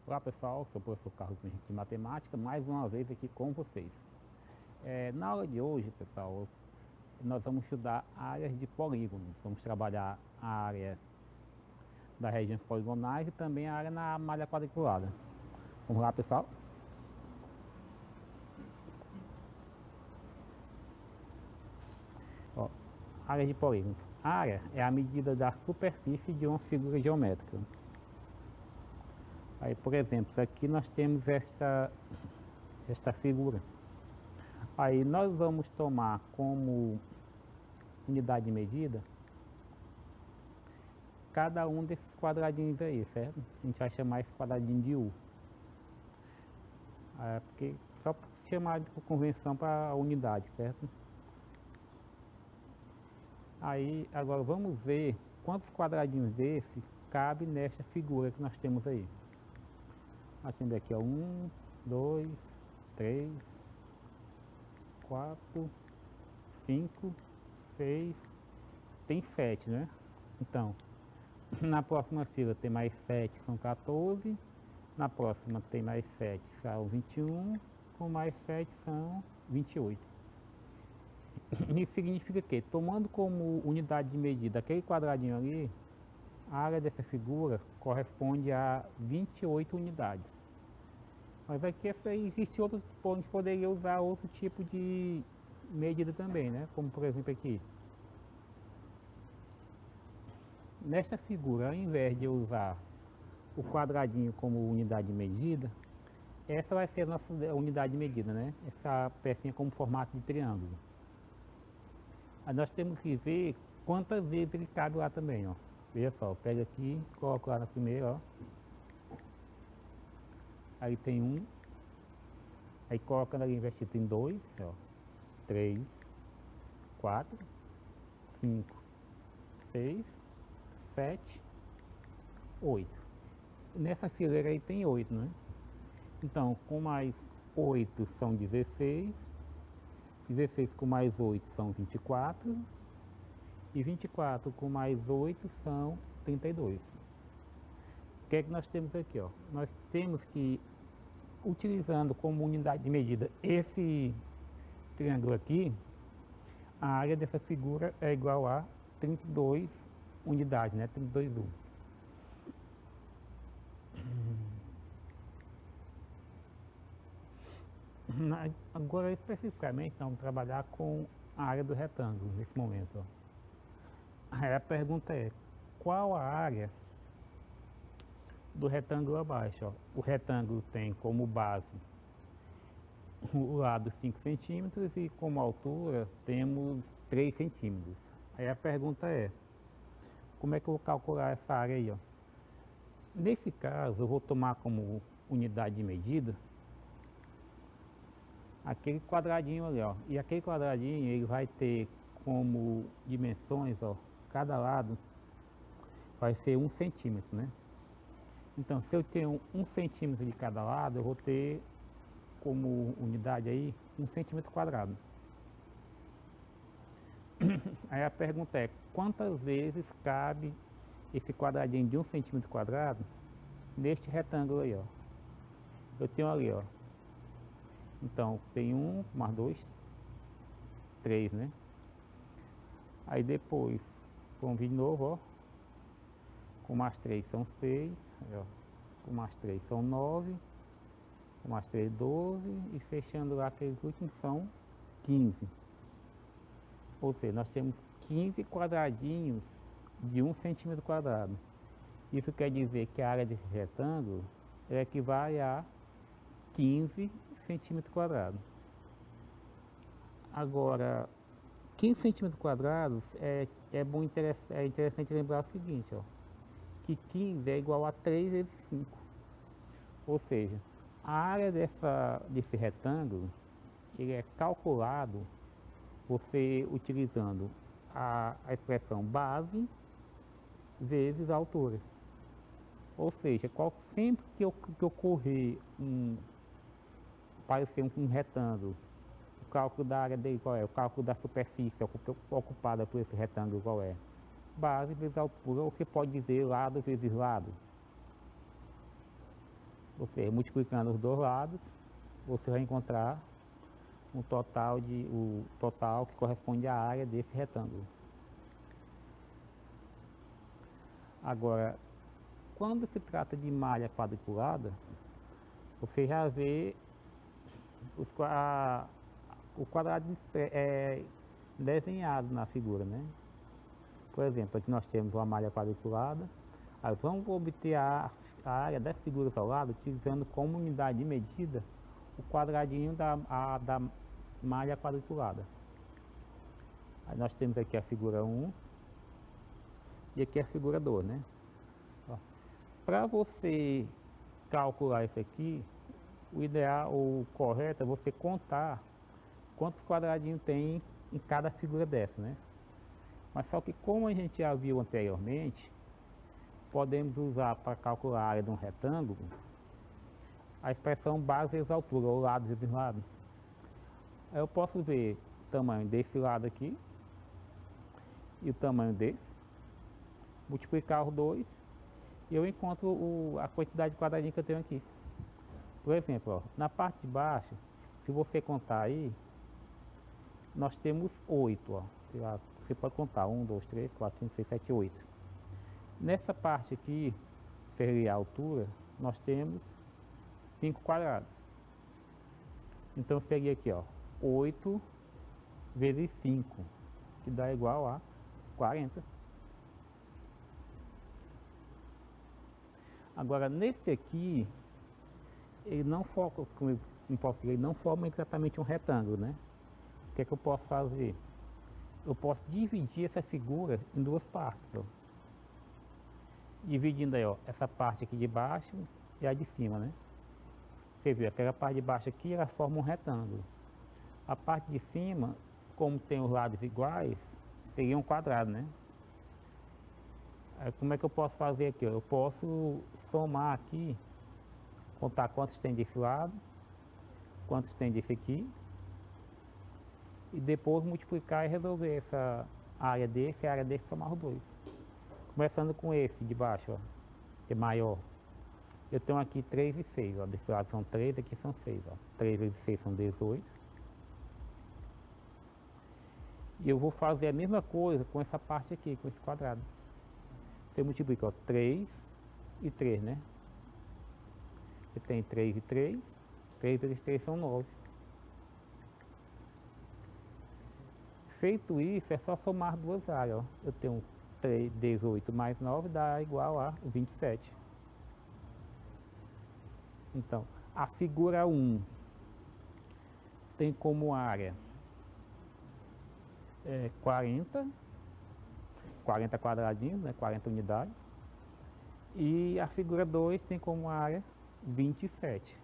Olá pessoal, sou o professor Carlos Henrique de Matemática, mais uma vez aqui com vocês. Na aula de hoje, pessoal, nós vamos estudar áreas de polígonos. Vamos trabalhar a área das regiões poligonais e também a área na malha quadriculada. Vamos lá, pessoal? Ó, área de polígonos. Área é a medida da superfície de uma figura geométrica. Aí, por exemplo, aqui nós temos esta figura. Aí nós vamos tomar como unidade de medida cada um desses quadradinhos aí, certo? A gente vai chamar esse quadradinho de U. Porque só para chamar de convenção para a unidade, certo? Aí agora vamos ver quantos quadradinhos desse cabe nesta figura que nós temos aí. Nós temos aqui, ó, 1, 2, 3, 4, 5, 6, tem 7, né? Então, na próxima fila tem mais 7, são 14. Na próxima tem mais 7, são 21. Com mais 7 são 28. Isso significa que, tomando como unidade de medida aquele quadradinho ali, a área dessa figura corresponde a 28 unidades. Mas aqui existe outro, a gente poderia usar outro tipo de medida também, né? Como por exemplo aqui. Nesta figura, ao invés de eu usar o quadradinho como unidade de medida, essa vai ser a nossa unidade de medida, né? Essa pecinha como formato de triângulo. Aí nós temos que ver quantas vezes ele cabe lá também, ó. Veja só, pega aqui, coloca lá na primeira, ó. Aí tem 1. Aí coloca ali investido em 2, ó. 3, 4, 5, 6, 7, 8. Nessa fileira aí tem 8, né? Então, com mais 8 são 16. 16 com mais 8 são 24. E 24 com mais 8 são 32. O que é que nós temos aqui, ó? Nós temos que, utilizando como unidade de medida esse triângulo aqui, a área dessa figura é igual a 32 unidades, né? 32 U. Agora, especificamente, vamos trabalhar com a área do retângulo nesse momento, ó. Aí a pergunta é, qual a área do retângulo abaixo, ó? O retângulo tem como base o lado 5 centímetros e como altura temos 3 centímetros. Aí a pergunta é, como é que eu vou calcular essa área aí, ó? Nesse caso, eu vou tomar como unidade de medida aquele quadradinho ali, ó. E aquele quadradinho, ele vai ter como dimensões, ó, cada lado vai ser 1 centímetro, né? Então, se eu tenho 1 centímetro de cada lado, eu vou ter como unidade aí 1 centímetro quadrado. Aí a pergunta é, quantas vezes cabe esse quadradinho de 1 centímetro quadrado neste retângulo aí, ó? Eu tenho ali, ó. Então, tem 1 mais 2, 3, né? Aí depois, vamos vir de novo, ó. Com mais 3 são 6, ó. Com mais 3 são 9, com mais 3, 12, e fechando lá aqueles últimos são 15. Ou seja, nós temos 15 quadradinhos de 1 centímetro quadrado. Isso quer dizer que a área desse retângulo equivale a 15 centímetros quadrados. Agora, 15 centímetros quadrados é interessante lembrar o seguinte, ó, que 15 é igual a 3 vezes 5. Ou seja, a área desse retângulo, ele é calculado você utilizando a expressão base vezes a altura. Ou seja, sempre que ocorrer parecer um retângulo, o cálculo da área dele qual é? O cálculo da superfície ocupada por esse retângulo qual é? Base vezes altura, ou você pode dizer lado vezes lado. Você multiplicando os dois lados, você vai encontrar o total que corresponde à área desse retângulo. Agora, quando se trata de malha quadriculada, você já vê o quadrado desenhado na figura, né? Por exemplo, aqui nós temos uma malha quadriculada. Aí vamos obter a área das figuras ao lado, utilizando como unidade de medida o quadradinho da malha quadriculada. Aí nós temos aqui a figura 1 e aqui a figura 2, né? Para você calcular isso aqui, o ideal, o correto é você contar quantos quadradinhos tem em cada figura dessa, né? Mas só que como a gente já viu anteriormente, podemos usar para calcular a área de um retângulo a expressão base vezes altura, ou lado vezes lado. Aí eu posso ver o tamanho desse lado aqui e o tamanho desse, multiplicar os dois e eu encontro a quantidade de quadradinhos que eu tenho aqui. Por exemplo, ó, na parte de baixo, se você contar aí, nós temos 8, ó. Você pode contar 1, 2, 3, 4, 5, 6, 7, 8. Nessa parte aqui, seria a altura, nós temos 5 quadrados. Então seria aqui, ó, 8 vezes 5, que dá igual a 40. Agora, nesse aqui, ele não foca, ele não forma exatamente um retângulo, né? O que é que eu posso fazer? Eu posso dividir essa figura em duas partes, ó. Dividindo aí, ó, essa parte aqui de baixo e a de cima, né? Você viu, aquela parte de baixo aqui, ela forma um retângulo. A parte de cima, como tem os lados iguais, seria um quadrado, né? Aí, como é que eu posso fazer aqui? Eu posso somar aqui, contar quantos tem desse lado, quantos tem desse aqui, e depois multiplicar e resolver essa área desse e a área desse, somar os dois. Começando com esse de baixo, ó, que é maior. Eu tenho aqui 3 e 6, ó. Desse lado são 3, aqui são 6, ó. 3 vezes 6 são 18. E eu vou fazer a mesma coisa com essa parte aqui, com esse quadrado. Você multiplica, ó, 3 e 3, né? Você tem 3 e 3. 3 vezes 3 são 9. Feito isso, é só somar duas áreas, ó. Eu tenho 18 mais 9 dá igual a 27. Então, a figura 1 tem como área 40 quadradinhos, né, 40 unidades. E a figura 2 tem como área 27.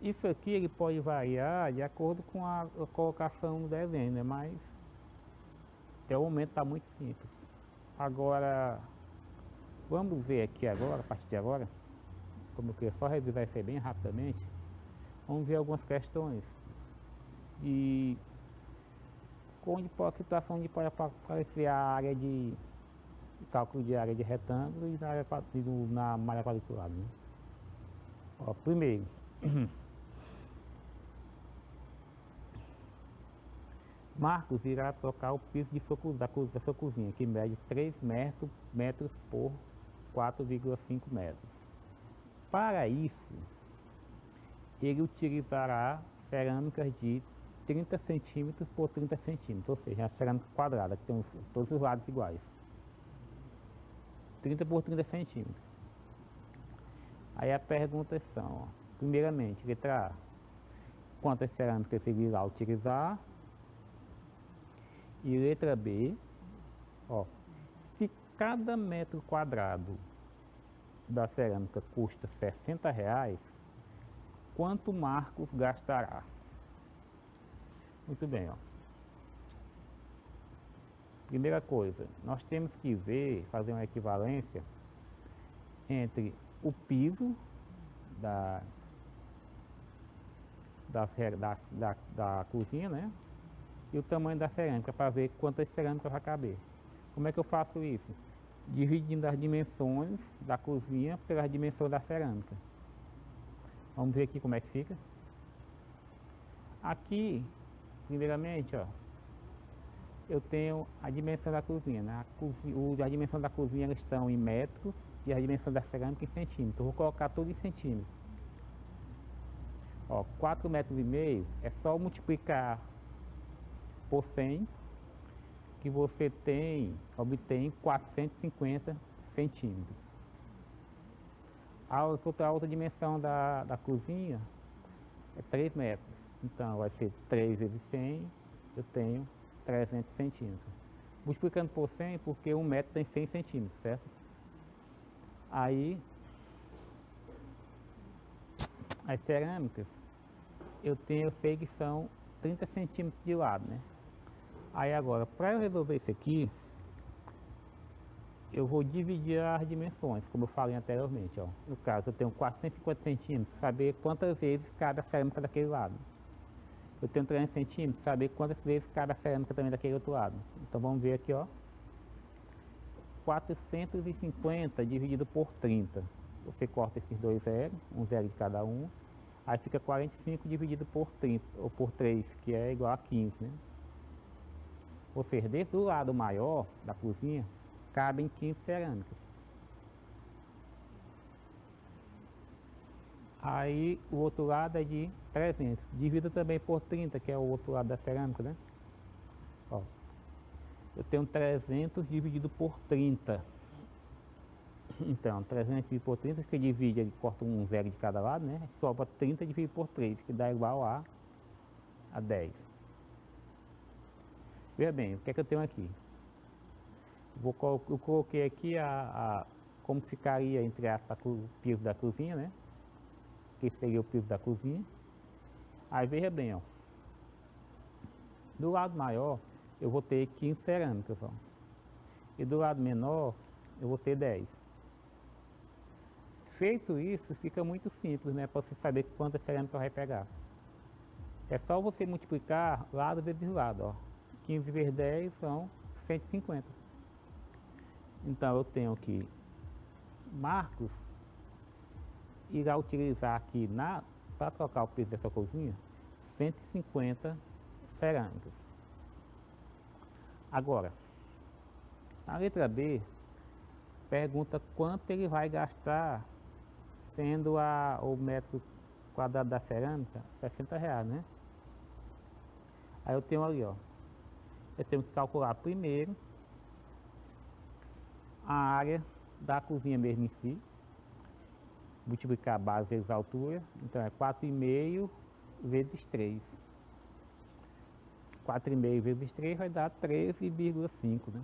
Isso aqui ele pode variar de acordo com a colocação do desenho, né, mas até o momento está muito simples. Agora, vamos ver aqui agora, a partir de agora, como eu queria só revisar isso aí bem rapidamente, vamos ver algumas questões de situação onde pode aparecer a área de cálculo de área de retângulo e na malha quadriculada, né? Ó, primeiro, Marcos irá trocar o piso da sua cozinha, que mede 3 metros por 4,5 metros. Para isso, ele utilizará cerâmicas de 30 centímetros por 30 centímetros, ou seja, a cerâmica quadrada, que tem todos os lados iguais. 30 por 30 centímetros. Aí a pergunta são, ó, primeiramente, letra A, quantas cerâmicas ele irá utilizar? E letra B, ó, se cada metro quadrado da cerâmica custa R$60, quanto Marcos gastará? Muito bem, ó. Primeira coisa, nós temos que fazer uma equivalência entre o piso da cozinha, né? E o tamanho da cerâmica, para ver quantas cerâmicas vai caber. Como é que eu faço isso? dividindo as dimensões da cozinha pelas dimensões da cerâmica. Vamos ver aqui como é que fica. Aqui, primeiramente, ó, eu tenho a dimensão da cozinha, né? A dimensão da cozinha elas estão em metro e a dimensão da cerâmica em centímetro. Eu vou colocar tudo em centímetro. Ó, 4,5 metros é só multiplicar por 100 que você obtém 450 centímetros. A outra dimensão da cozinha é 3 metros. Então vai ser 3 vezes 100, eu tenho 300 centímetros. Multiplicando por 100 porque 1 metro tem 100 centímetros, certo? Aí, as cerâmicas, eu sei que são 30 centímetros de lado, né? Aí agora, para eu resolver isso aqui, eu vou dividir as dimensões, como eu falei anteriormente, ó. No caso, eu tenho 450 centímetros, saber quantas vezes cabe a cerâmica daquele lado. Eu tenho 300 centímetros, saber quantas vezes cabe a cerâmica também daquele outro lado. Então vamos ver aqui, ó. 450 dividido por 30. Você corta esses dois zeros, um zero de cada um. Aí fica 45 dividido por 30, ou por 3, que é igual a 15, né? Ou seja, desse lado maior da cozinha, cabem 15 cerâmicas. Aí o outro lado é de 300. Divida também por 30, que é o outro lado da cerâmica, né? Ó, eu tenho 300 dividido por 30. Então, 300 dividido por 30, que divide, ele corta um zero de cada lado, né? Sobra 30 dividido por 3, que dá igual a 10. Veja bem, o que é que eu tenho aqui? Eu coloquei aqui como ficaria, entre aspas, o piso da cozinha, né? Que seria o piso da cozinha. Aí veja bem, ó. Do lado maior, eu vou ter 15 cerâmicas, ó. E do lado menor, eu vou ter 10. Feito isso, fica muito simples, né? Para você saber quantas cerâmicas vai pegar. É só você multiplicar lado vezes lado, ó. 15 vezes 10 são 150. Então eu tenho que Marcos irá utilizar aqui para trocar o piso dessa cozinha 150 cerâmicas. Agora, a letra B pergunta quanto ele vai gastar, sendo o metro quadrado da cerâmica R$60, né? Aí eu tenho ali, ó, eu tenho que calcular primeiro a área da cozinha mesmo em si, multiplicar a base vezes a altura, então é 4,5 vezes 3. 4,5 vezes 3 vai dar 13,5, né?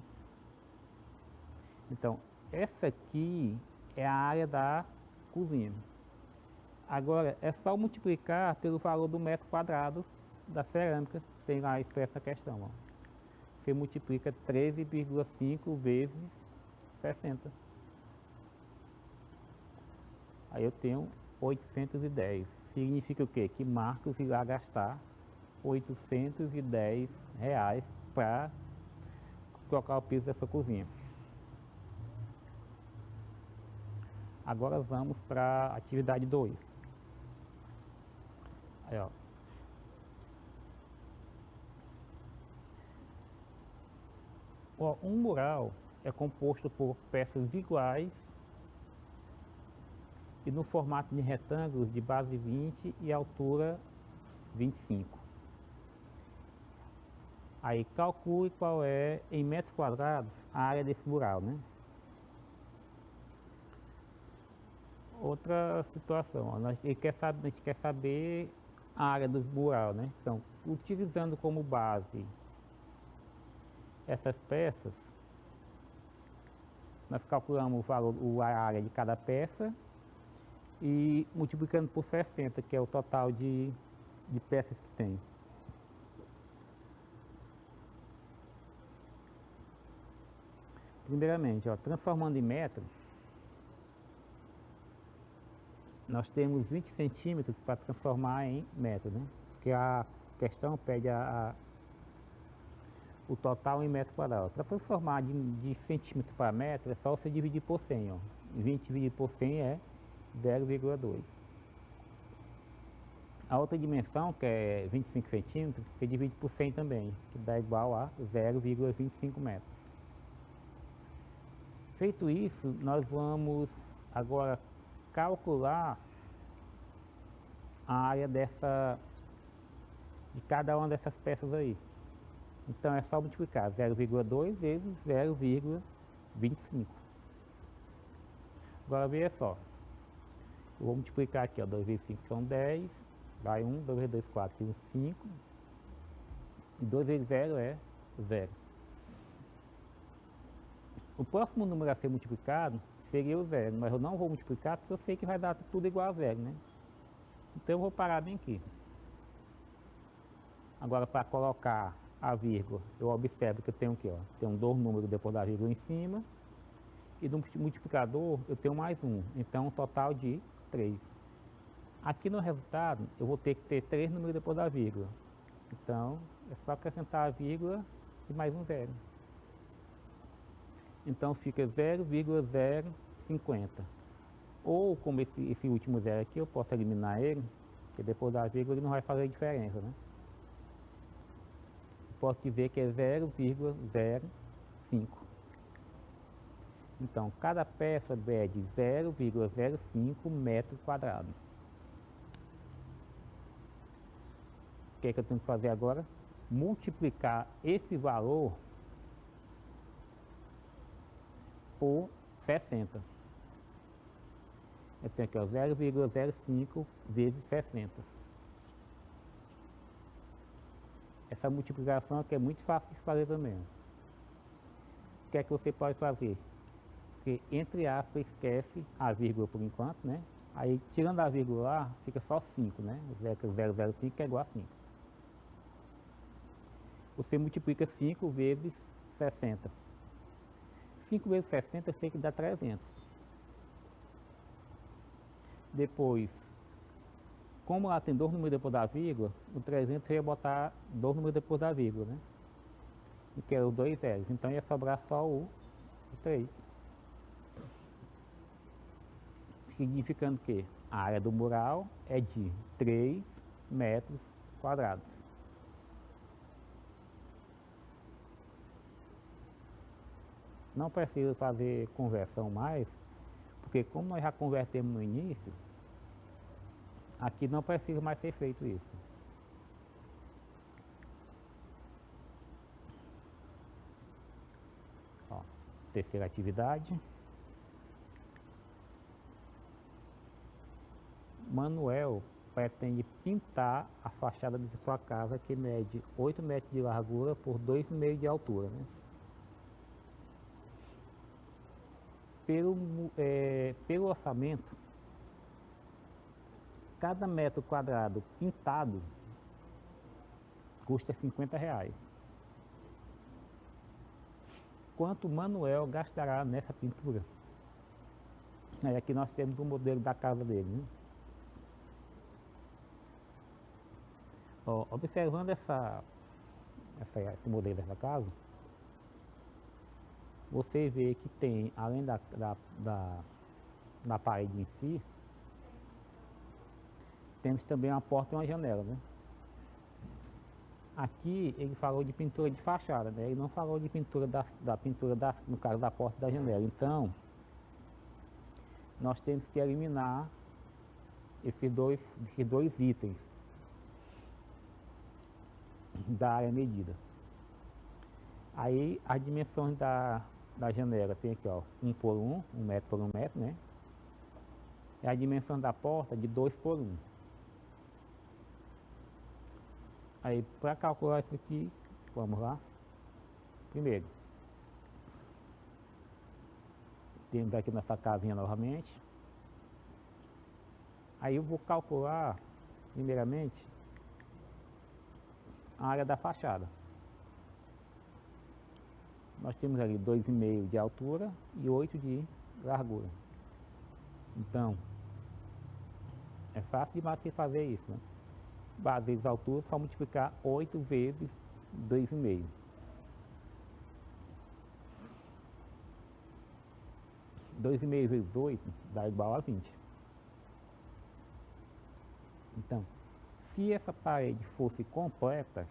Então, essa aqui é a área da cozinha. Agora, é só multiplicar pelo valor do metro quadrado da cerâmica, tem lá expresso na questão, ó. Você multiplica 13,5 vezes 60. Aí eu tenho 810. Significa o quê? Que Marcos irá gastar R$810 para trocar o piso dessa cozinha. Agora vamos para a atividade 2. Aí, ó. Um mural é composto por peças iguais e no formato de retângulos de base 20 e altura 25. Aí calcule qual é, em metros quadrados, a área desse mural, né? Outra situação, ó, a gente quer saber a área do mural, né? Então, utilizando como base essas peças, nós calculamos o valor, a área de cada peça e multiplicando por 60, que é o total de peças que tem. Primeiramente, ó, transformando em metro, nós temos 20 centímetros para transformar em metro, né? Porque a questão pede o total em metro quadrado. Para transformar de centímetro para metro, é só você dividir por 100. Ó. 20 dividido por 100 é 0,2. A outra dimensão, que é 25 centímetros, você divide por 100 também, que dá igual a 0,25 metros. Feito isso, nós vamos agora calcular a área de cada uma dessas peças aí. Então é só multiplicar 0,2 vezes 0,25. Agora veja só. Eu vou multiplicar aqui, ó, 2 vezes 5 são 10. Vai 1, 2 vezes 2, 4, 5. E 2 vezes 0 é 0. O próximo número a ser multiplicado seria o 0, mas eu não vou multiplicar porque eu sei que vai dar tudo igual a 0, né? Então eu vou parar bem aqui. Agora, para colocar a vírgula, eu observo que eu tenho aqui, ó, tenho 2 números depois da vírgula em cima, e no multiplicador eu tenho mais 1, então um total de 3. Aqui no resultado eu vou ter que ter 3 números depois da vírgula, então é só acrescentar a vírgula e mais um 0. Então fica 0,050. Ou como esse último 0 aqui, eu posso eliminar ele, porque depois da vírgula ele não vai fazer diferença, né? Posso dizer que é 0,05. Então, cada peça mede 0,05 metro quadrado. O que é que eu tenho que fazer agora? Multiplicar esse valor por 60. Eu tenho aqui 0,05 vezes 60. Essa multiplicação aqui é muito fácil de fazer também. O que é que você pode fazer? Você, entre aspas, esquece a vírgula por enquanto, né? Aí, tirando a vírgula lá, fica só 5, né? 0,005 é igual a 5. Você multiplica 5 vezes 60. 5 vezes 60 eu sei que dá 300. Depois, como lá tem 2 números depois da vírgula, o 300 eu ia botar 2 números depois da vírgula, né? E que é os 2 zeros. Então ia sobrar só o 3. Significando que a área do mural é de 3 metros quadrados. Não precisa fazer conversão mais, porque como nós já convertemos no início, aqui não precisa mais ser feito isso. Ó, terceira atividade. Manuel pretende pintar a fachada de sua casa, que mede 8 metros de largura por 2,5 de altura, né? Pelo orçamento, cada metro quadrado pintado custa R$50. Quanto Manuel gastará nessa pintura? Aí aqui nós temos o modelo da casa dele, né? Ó, observando esse modelo dessa casa, você vê que tem, além da parede em si, temos também uma porta e uma janela, né? Aqui ele falou de pintura de fachada, né? Ele não falou de pintura no caso da porta e da janela. Então, nós temos que eliminar esses dois itens da área medida. Aí as dimensões da janela tem aqui, ó, 1 por 1, 1 metro por 1 metro, né? E a dimensão da porta de 2 por 1. Aí, para calcular isso aqui, vamos lá. Primeiro, temos aqui nessa casinha novamente. Aí eu vou calcular, primeiramente, a área da fachada. Nós temos ali 2,5 de altura e 8 de largura. Então, é fácil demais você fazer isso, né? Vezes a altura, só multiplicar 8 vezes 2,5. 2,5 vezes 8 dá igual a 20. Então, se essa parede fosse completa,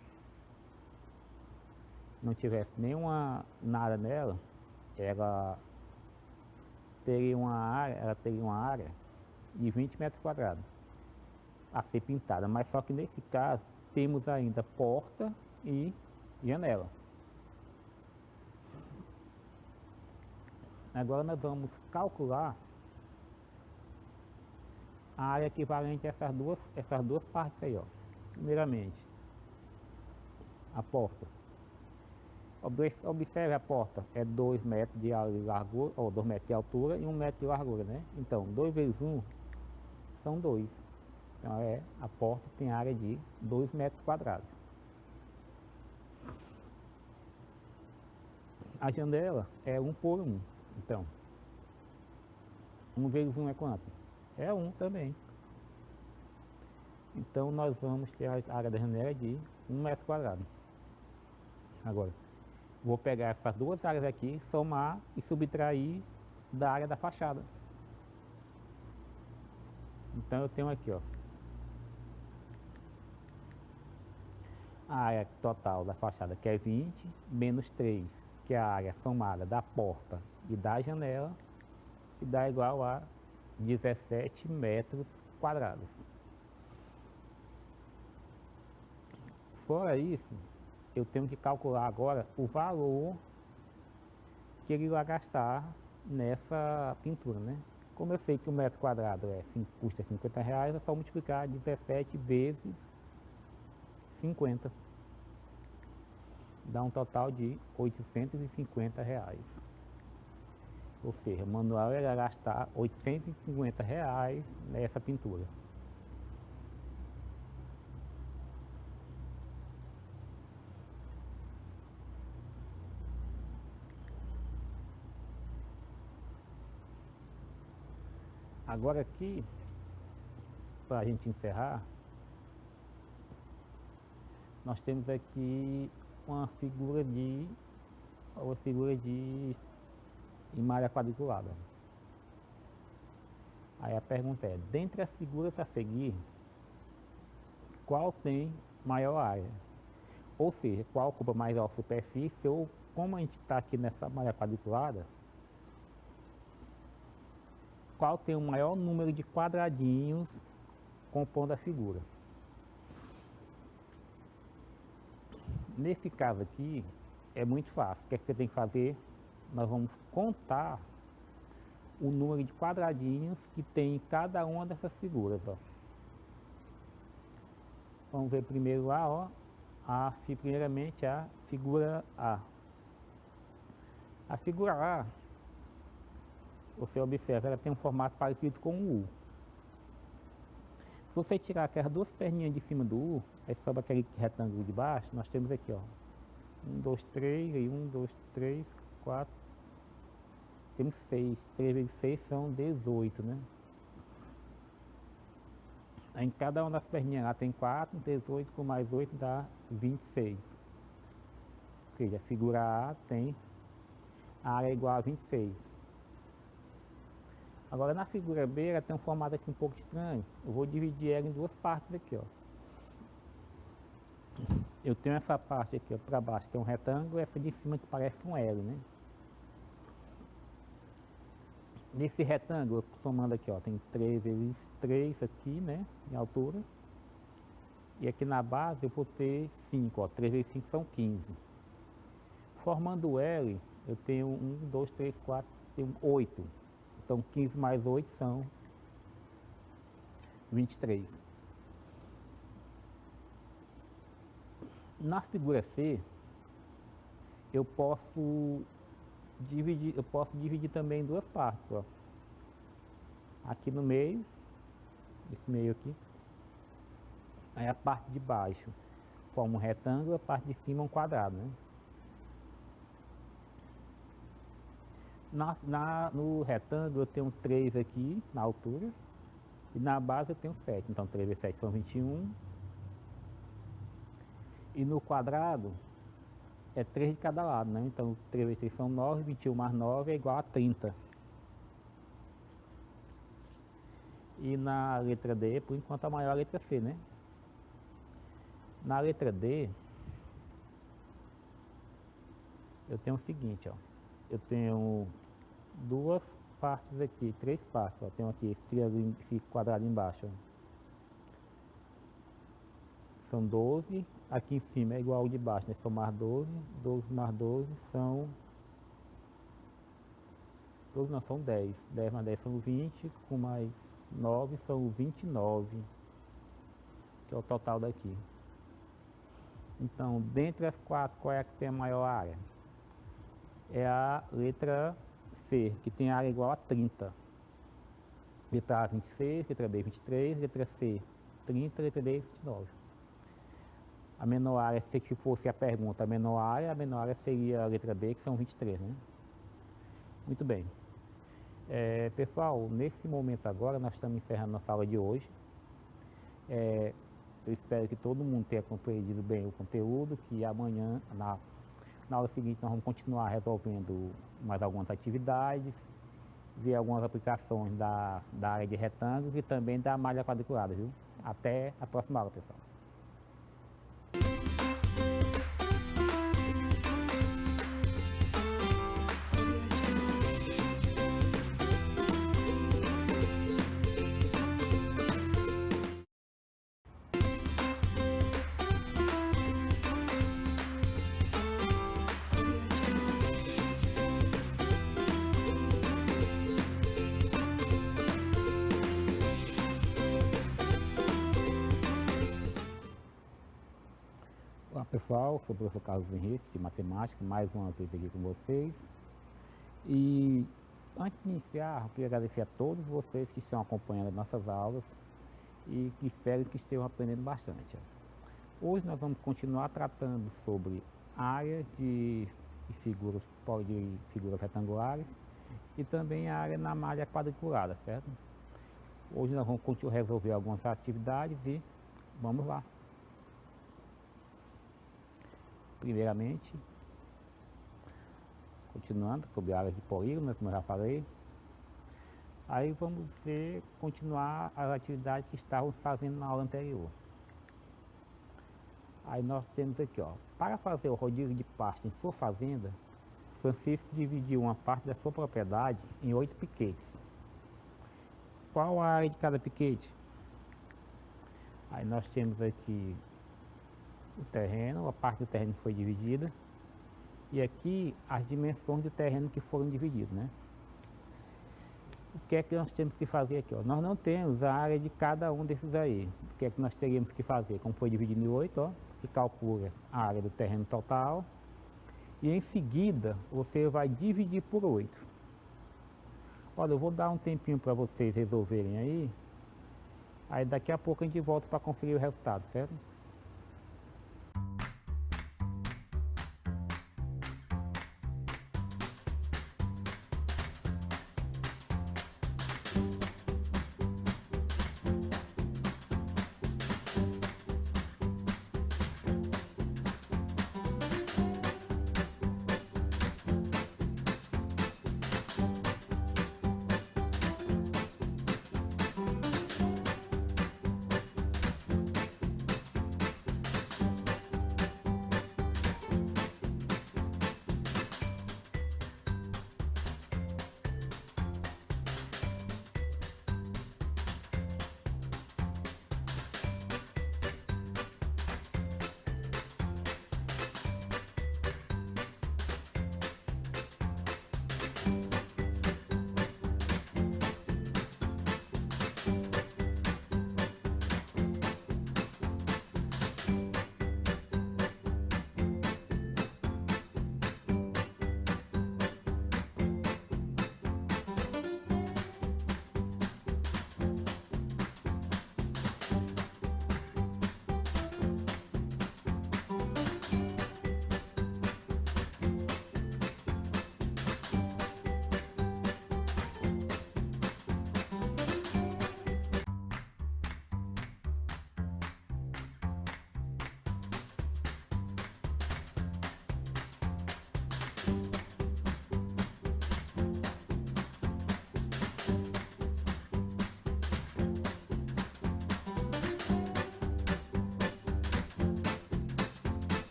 não tivesse nenhuma nada nela, ela teria uma área de 20 metros quadrados a ser pintada, mas só que nesse caso temos ainda porta e janela. Agora nós vamos calcular a área equivalente a essas duas partes aí, ó. Primeiramente, a porta. Observe a porta, é 2 metros de largura, ou 2 metros de altura e 1 metro de largura, né? Então, 2 vezes 1 são 2. Então, a porta tem área de 2 metros quadrados. A janela é 1 por 1. Então, 1 vezes 1 é quanto? É 1 também. Então, nós vamos ter a área da janela de 1 metro quadrado. Agora, vou pegar essas duas áreas aqui, somar e subtrair da área da fachada. Então eu tenho aqui, ó, a área total da fachada, que é 20, menos 3, que é a área somada da porta e da janela, que dá igual a 17 metros quadrados. Fora isso, eu tenho que calcular agora o valor que ele vai gastar nessa pintura, né? Como eu sei que o metro quadrado custa R$50, é só multiplicar 17 vezes 50. Dá um total de R$850. Ou seja, o manual vai gastar R$850 nessa pintura. Agora aqui, para a gente encerrar, nós temos aqui uma figura de malha quadriculada. Aí a pergunta é, dentre as figuras a seguir, qual tem maior área? Ou seja, qual ocupa maior superfície, ou como a gente está aqui nessa malha quadriculada, qual tem o maior número de quadradinhos compondo a figura. Nesse caso aqui, é muito fácil. O que é que você tem que fazer? Nós vamos contar o número de quadradinhos que tem em cada uma dessas figuras, ó. Vamos ver primeiro lá, ó. Primeiramente a figura A. A figura A, você observa, ela tem um formato parecido com o U. Se você tirar aquelas duas perninhas de cima do U, aí sobra aquele retângulo de baixo, nós temos aqui, ó, 1, 2, 3, aí 1, 2, 3, 4, temos 6, 3 vezes 6 são 18, né? Aí em cada uma das perninhas lá tem 4, 18 com mais 8 dá 26. Ou seja, a figura A tem a área igual a 26. Agora na figura B, ela tem um formato aqui um pouco estranho. Eu vou dividir ela em duas partes aqui, ó. Eu tenho essa parte aqui, ó, para baixo, que é um retângulo, e essa de cima que parece um L, né? Nesse retângulo, somando aqui, ó, tem 3 vezes 3 aqui, né, em altura. E aqui na base eu vou ter 5, ó, 3 vezes 5 são 15. Formando o L, eu tenho 1, 2, 3, 4, tenho 8. Então 15 mais 8 são 23. Na figura C, eu posso dividir também em duas partes, ó. Aqui no meio, esse meio aqui, aí a parte de baixo forma um retângulo, a parte de cima um quadrado, né? No retângulo eu tenho 3 aqui na altura e na base eu tenho 7, então 3 vezes 7 são 21. E no quadrado é 3 de cada lado, né? Então 3 vezes 3 são 9, 21 mais 9 é igual a 30. E na letra D, por enquanto, a maior é a letra C, né? Na letra D, eu tenho o seguinte, ó. Eu tenho duas partes aqui, três partes, ó. Tenho aqui esse triângulo, esse quadrado embaixo, ó. São 12, aqui em cima é igual ao de baixo, né? São mais 12, 12 mais 12 são... 12 não, são 10, 10 mais 10 são 20, com mais 9 são 29, que é o total daqui. Então, dentre as quatro, qual é a que tem a maior área? É a letra C, que tem área igual a 30. Letra A, 26, letra B, 23, letra C, 30, letra D, 29. A menor área, se fosse a pergunta, a menor área seria a letra B, que são 23, né? Muito bem. Pessoal, nesse momento agora, nós estamos encerrando nossa aula de hoje. Eu espero que todo mundo tenha compreendido bem o conteúdo, que amanhã, na aula seguinte, nós vamos continuar resolvendo mais algumas atividades, ver algumas aplicações da área de retângulos e também da malha quadriculada, viu? Até a próxima aula, pessoal. Olá pessoal, sou o professor Carlos Henrique de Matemática, mais uma vez aqui com vocês. E antes de iniciar, eu queria agradecer a todos vocês que estão acompanhando as nossas aulas e que espero que estejam aprendendo bastante. Hoje nós vamos continuar tratando sobre áreas de figuras retangulares e também a área na malha quadriculada, certo? Hoje nós vamos resolver algumas atividades e vamos lá. Primeiramente, continuando sobre a área de polígono, como eu já falei, aí vamos continuar as atividades que estávamos fazendo na aula anterior. Aí nós temos aqui, ó, para fazer o rodízio de pasto em sua fazenda, Francisco dividiu uma parte da sua propriedade em 8 piquetes. Qual a área de cada piquete? Aí nós temos aqui o terreno, a parte do terreno que foi dividida, e aqui as dimensões do terreno que foram divididos, né? O que é que nós temos que fazer aqui, ó? Nós não temos a área de cada um desses aí. O que é que nós teríamos que fazer? Como foi dividido em 8, ó, se calcula a área do terreno total, e em seguida você vai dividir por 8. Olha, eu vou dar um tempinho para vocês resolverem aí daqui a pouco a gente volta para conferir o resultado, certo?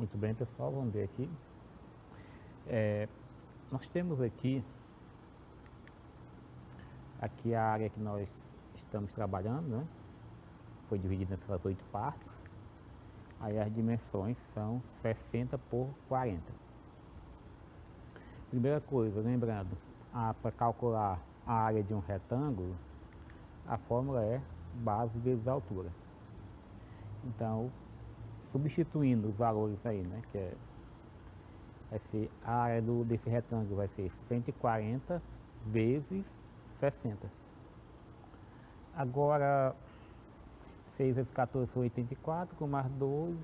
Muito bem, pessoal, vamos ver aqui. Nós temos aqui a área que nós estamos trabalhando, né? Foi dividida nessas 8 partes. Aí as dimensões são 60 por 40. Primeira coisa, lembrando, para calcular a área de um retângulo, a fórmula é base vezes altura. Então, substituindo os valores aí, né, vai ser a área desse retângulo vai ser 140 vezes 60. Agora, 6 vezes 14 são 84, com mais 2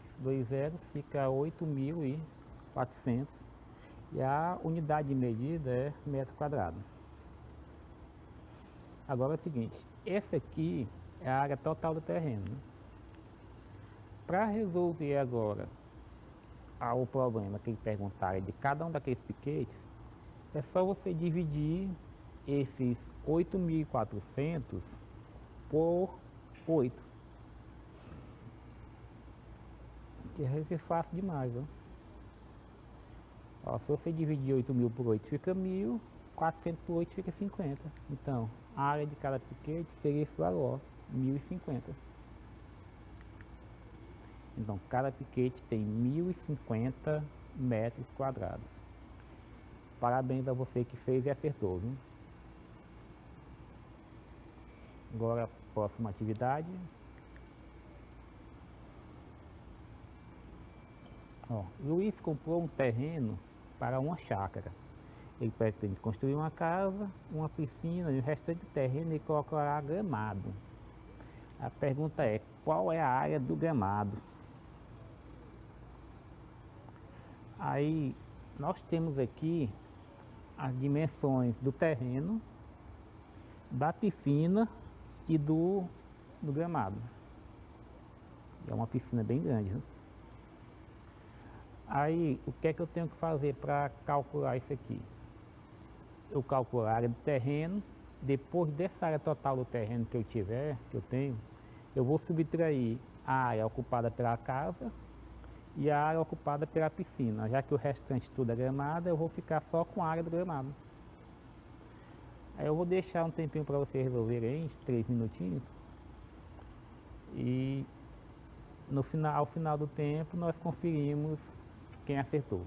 zeros, fica 8.400. E a unidade de medida é metro quadrado. Agora é o seguinte, esse aqui é a área total do terreno. Para resolver agora o problema que ele perguntar de cada um daqueles piquetes, é só você dividir esses 8.400 por 8. Que é fácil demais, ó. Ó, se você dividir 8.000 por 8 fica 1.000, 400 por 8 fica 50. Então, a área de cada piquete seria esse valor, 1.050. Então, cada piquete tem 1.050 metros quadrados. Parabéns a você que fez e acertou, viu? Agora, próxima atividade. Ó, Luiz comprou um terreno para uma chácara. Ele pretende construir uma casa, uma piscina e o restante do terreno ele colocará gramado. A pergunta é, qual é a área do gramado? Aí, nós temos aqui as dimensões do terreno, da piscina e do gramado. É uma piscina bem grande, né? Aí, o que é que eu tenho que fazer para calcular isso aqui? Eu calculo a área do terreno, depois dessa área total do terreno que eu tenho, eu vou subtrair a área ocupada pela casa e a área ocupada pela piscina. Já que o restante tudo é gramado, eu vou ficar só com a área do gramado. Aí eu vou deixar um tempinho para vocês resolverem aí, 3 minutinhos. E ao final do tempo nós conferimos quem acertou.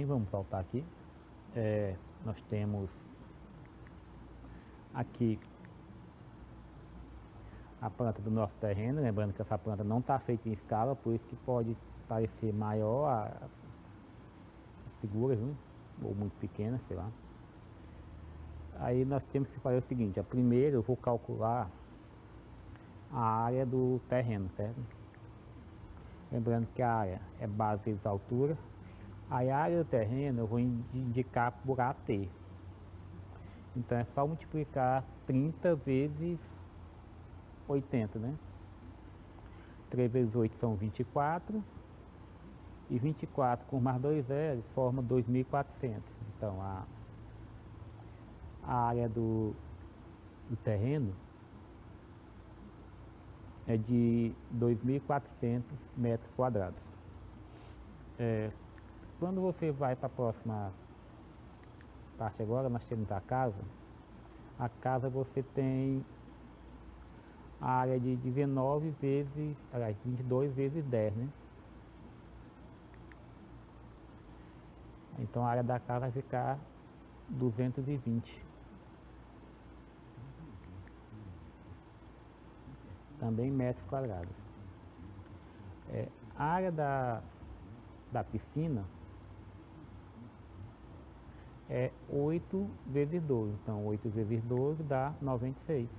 vamos voltar aqui. Nós temos aqui a planta do nosso terreno, lembrando que essa planta não está feita em escala, por isso que pode parecer maior as figuras, viu? Ou muito pequena, sei lá. Aí nós temos que fazer o seguinte, primeiro eu vou calcular a área do terreno, certo? Lembrando que a área é base vezes altura. Aí a área do terreno eu vou indicar por AT. Então é só multiplicar 30 vezes 80, né? 3 vezes 8 são 24. E 24 com mais 2 zeros forma 2.400. Então a área do terreno é de 2.400 metros quadrados. Quando você vai para a próxima parte agora, nós temos a casa. A casa você tem a área de 19 vezes, aliás, 22 vezes 10, né? Então a área da casa vai ficar 220. Também metros quadrados. A área da piscina é 8 vezes 12. Então 8 vezes 12 dá 96.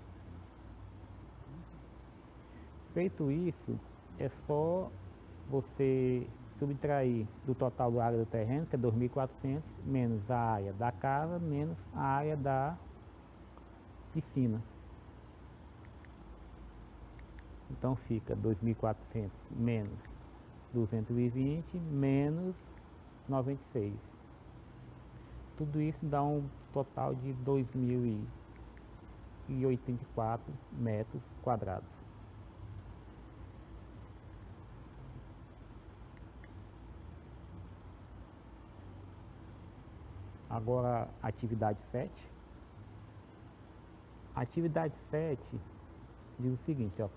Feito isso, é só você subtrair do total da área do terreno, que é 2.400, menos a área da casa, menos a área da piscina. Então fica 2.400 menos 220 menos 96. Tudo isso dá um total de 2.084 metros quadrados. Agora, atividade 7. Atividade 7 diz o seguinte, ó,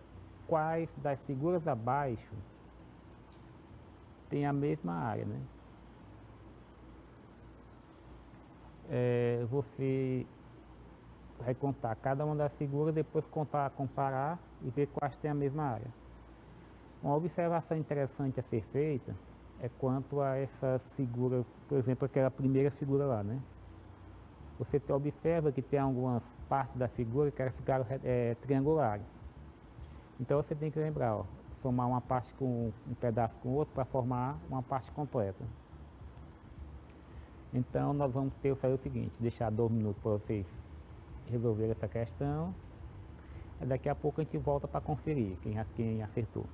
quais das figuras abaixo tem a mesma área, né? Você vai contar cada uma das figuras, depois comparar e ver quais têm a mesma área. Uma observação interessante a ser feita é quanto a essas figuras, por exemplo, aquela primeira figura lá, né? Você observa que tem algumas partes da figura que elas ficaram triangulares. Então você tem que lembrar, ó, somar uma parte com um pedaço com o outro para formar uma parte completa. Então nós vamos ter que fazer o seguinte, deixar 2 minutos para vocês resolverem essa questão. E daqui a pouco a gente volta para conferir quem acertou.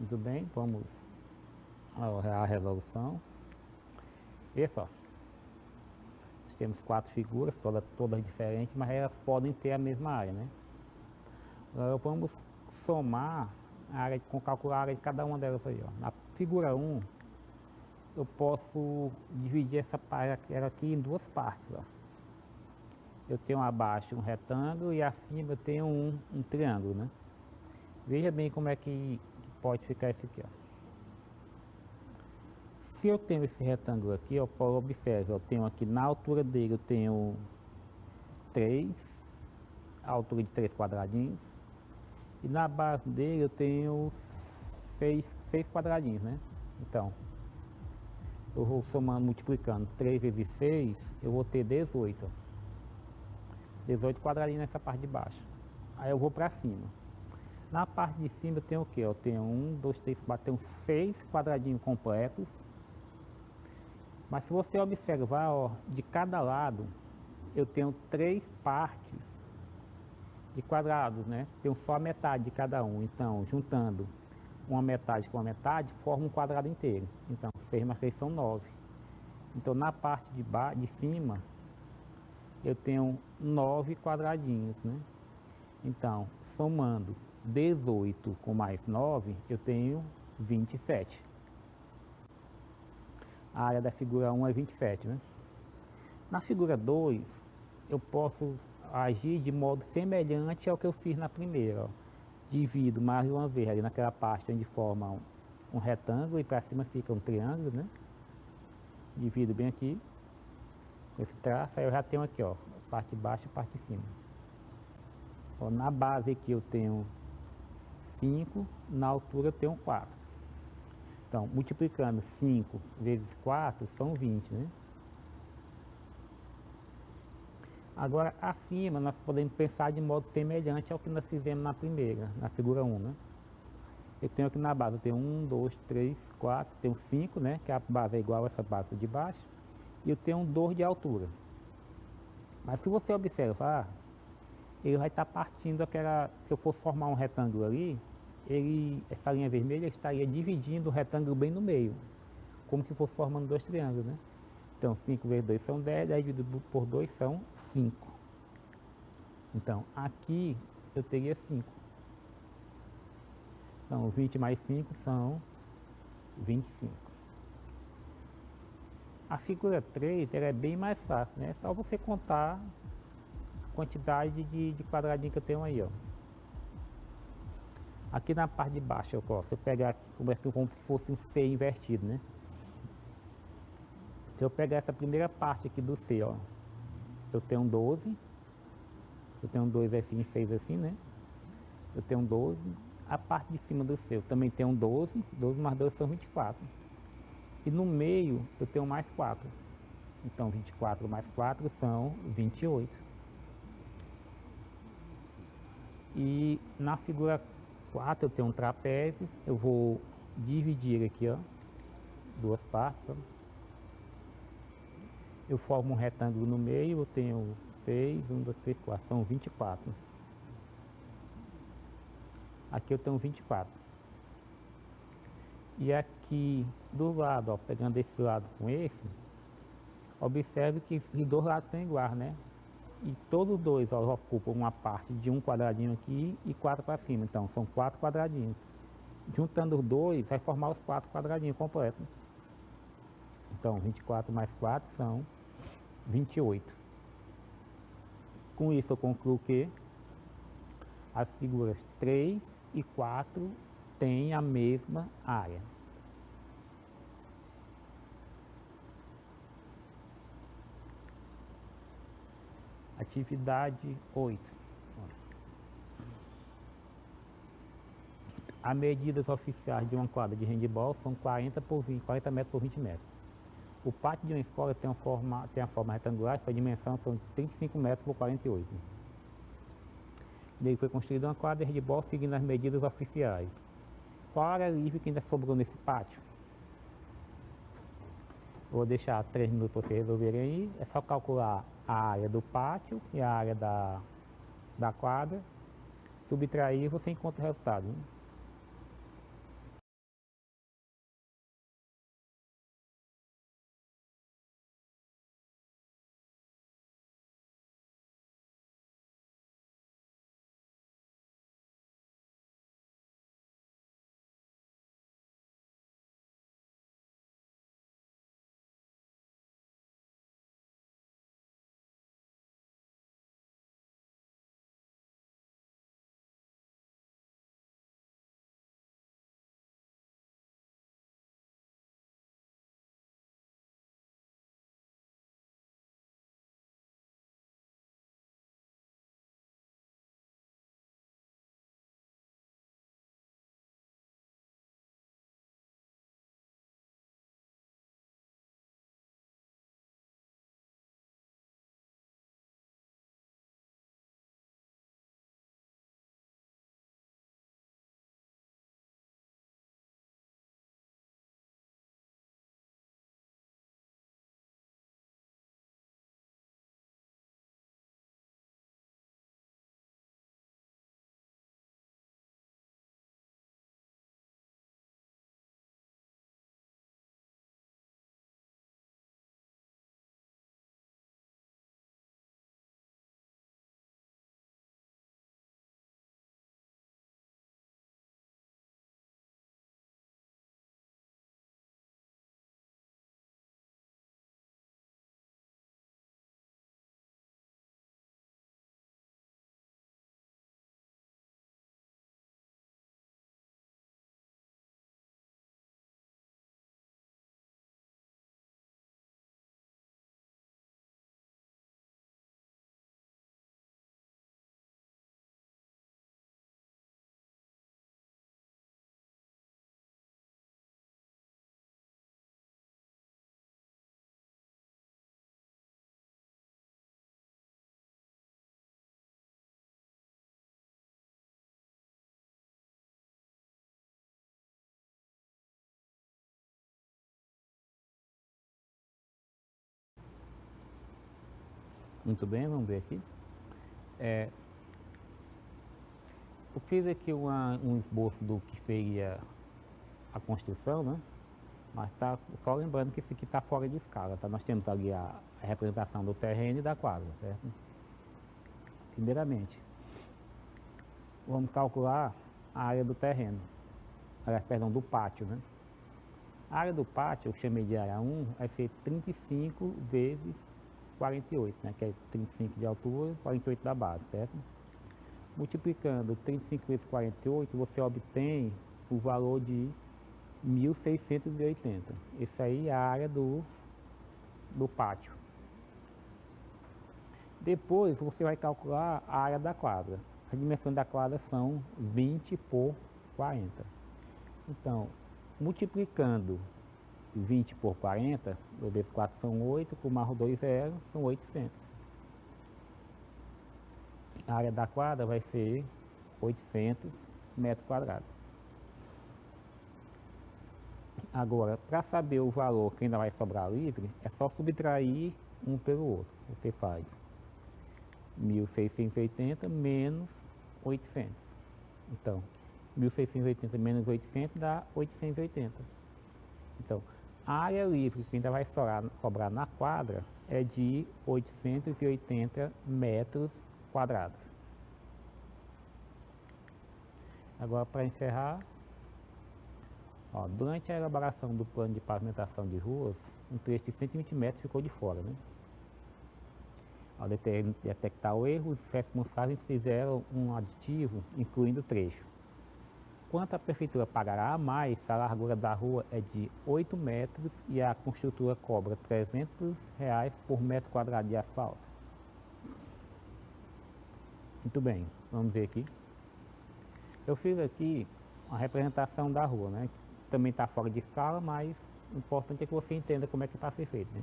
Tudo bem, vamos à resolução. Vê só, nós temos 4 figuras, todas diferentes, mas elas podem ter a mesma área, né? Agora vamos somar a área, calcular a área de cada uma delas aí, ó. Na figura 1, eu posso dividir essa parte aqui em duas partes, ó. Eu tenho abaixo um retângulo e acima eu tenho um triângulo, né? Veja bem como é que pode ficar esse aqui, ó. Se eu tenho esse retângulo aqui, ó, observe, eu tenho aqui na altura dele, eu tenho 3, a altura de 3 quadradinhos. E na base dele eu tenho 6 quadradinhos, né? Então, eu vou somando, multiplicando 3 vezes 6, eu vou ter 18. Ó. 18 quadradinhos nessa parte de baixo. Aí eu vou para cima. Na parte de cima eu tenho o que? Eu tenho 1, 2, 3, 4, tenho 6 quadradinhos completos. Mas se você observar, ó, de cada lado, eu tenho 3 partes de quadrados, né? Tenho só a metade de cada um. Então, juntando uma metade com a metade, forma um quadrado inteiro. Então, 6 mais 6 são 9. Então, na parte de cima, eu tenho 9 quadradinhos, né? Então, somando 18 com mais 9, eu tenho 27. A área da figura 1 é 27, né? Na figura 2, eu posso agir de modo semelhante ao que eu fiz na primeira, ó. Divido mais uma vez ali naquela parte onde forma um retângulo e para cima fica um triângulo, né? Divido bem aqui, com esse traço, aí eu já tenho aqui, ó, parte de baixo e parte de cima. Ó, na base aqui eu tenho 5, na altura eu tenho 4. Então, multiplicando 5 vezes 4 são 20, né? Agora, acima, nós podemos pensar de modo semelhante ao que nós fizemos na primeira, na figura 1, né? Eu tenho aqui na base, eu tenho 1, 2, 3, 4, tenho 5, né? Que a base é igual a essa base de baixo. E eu tenho 2 de altura. Mas se você observar, ele vai estar partindo aquela... Se eu fosse formar um retângulo ali, essa linha vermelha estaria dividindo o retângulo bem no meio, como se fosse formando 2 triângulos, né? Então 5 vezes 2 são 10, 10 dividido por 2 são 5. Então aqui eu teria 5. Então 20 mais 5 são 25. A figura 3 ela é bem mais fácil, né? É só você contar a quantidade de quadradinho que eu tenho aí, ó. Aqui na parte de baixo, ó, se eu pegar aqui como se fosse um C invertido, né? Se eu pegar essa primeira parte aqui do C, ó, eu tenho 12. Eu tenho 2 assim, 6 assim, né? Eu tenho 12. A parte de cima do C eu também tenho 12. 12 mais 2 são 24. E no meio eu tenho mais 4. Então 24 mais 4 são 28. E na figura 4 eu tenho um trapézio. Eu vou dividir aqui, ó, duas partes, ó. Eu formo um retângulo no meio, eu tenho 6, 1, 2, 3, 4, são 24. Aqui eu tenho 24. E aqui do lado, ó, pegando esse lado com esse, observe que os dois lados são iguais, né? E todos dois, ó, ocupam uma parte de um quadradinho aqui e 4 para cima. Então são 4 quadradinhos. Juntando os dois, vai formar os 4 quadradinhos completos. Então 24 mais 4 são 28. Com isso eu concluo que as figuras 3 e 4 têm a mesma área. Atividade 8. As medidas oficiais de uma quadra de handebol são 40 metros por 20 metros. O pátio de uma escola tem a forma retangular, sua dimensão são 35 metros por 48. Daí foi construída uma quadra de handebol seguindo as medidas oficiais. Qual a área livre que ainda sobrou nesse pátio? Vou deixar 3 minutos para vocês resolverem aí. É só calcular a área do pátio e a área da quadra. Subtrair e você encontra o resultado. Muito bem, vamos ver aqui. Eu fiz aqui um esboço do que seria a construção, né? Mas tá só lembrando que isso aqui está fora de escala, tá? Nós temos ali a representação do terreno e da quadra, certo? Primeiramente, vamos calcular a área do terreno, perdão, do pátio, né? A área do pátio, eu chamei de área 1, vai ser 35 vezes 48, né? Que é 35 de altura e 48 da base, certo? Multiplicando 35 vezes 48, você obtém o valor de 1.680. Essa aí é a área do pátio. Depois você vai calcular a área da quadra. As dimensões da quadra são 20 por 40. Então, multiplicando 20 por 40, 2 vezes 4 são 8, por mais 2 zeros, são 800. A área da quadra vai ser 800 metros quadrados. Agora, para saber o valor que ainda vai sobrar livre, é só subtrair um pelo outro. Você faz 1.680 menos 800. Então, 1.680 menos 800 dá 880. Então, a área livre que ainda vai sobrar na quadra é de 880 metros quadrados. Agora, para encerrar, durante a elaboração do plano de pavimentação de ruas, um trecho de 120 metros ficou de fora, né? Ao detectar o erro, os responsáveis fizeram um aditivo incluindo o trecho. Quanto a prefeitura pagará a mais se a largura da rua é de 8 metros e a construtora cobra R$300 por metro quadrado de asfalto? Muito bem, vamos ver aqui. Eu fiz aqui uma representação da rua, né? Também está fora de escala, mas o importante é que você entenda como é que está a ser feito, né?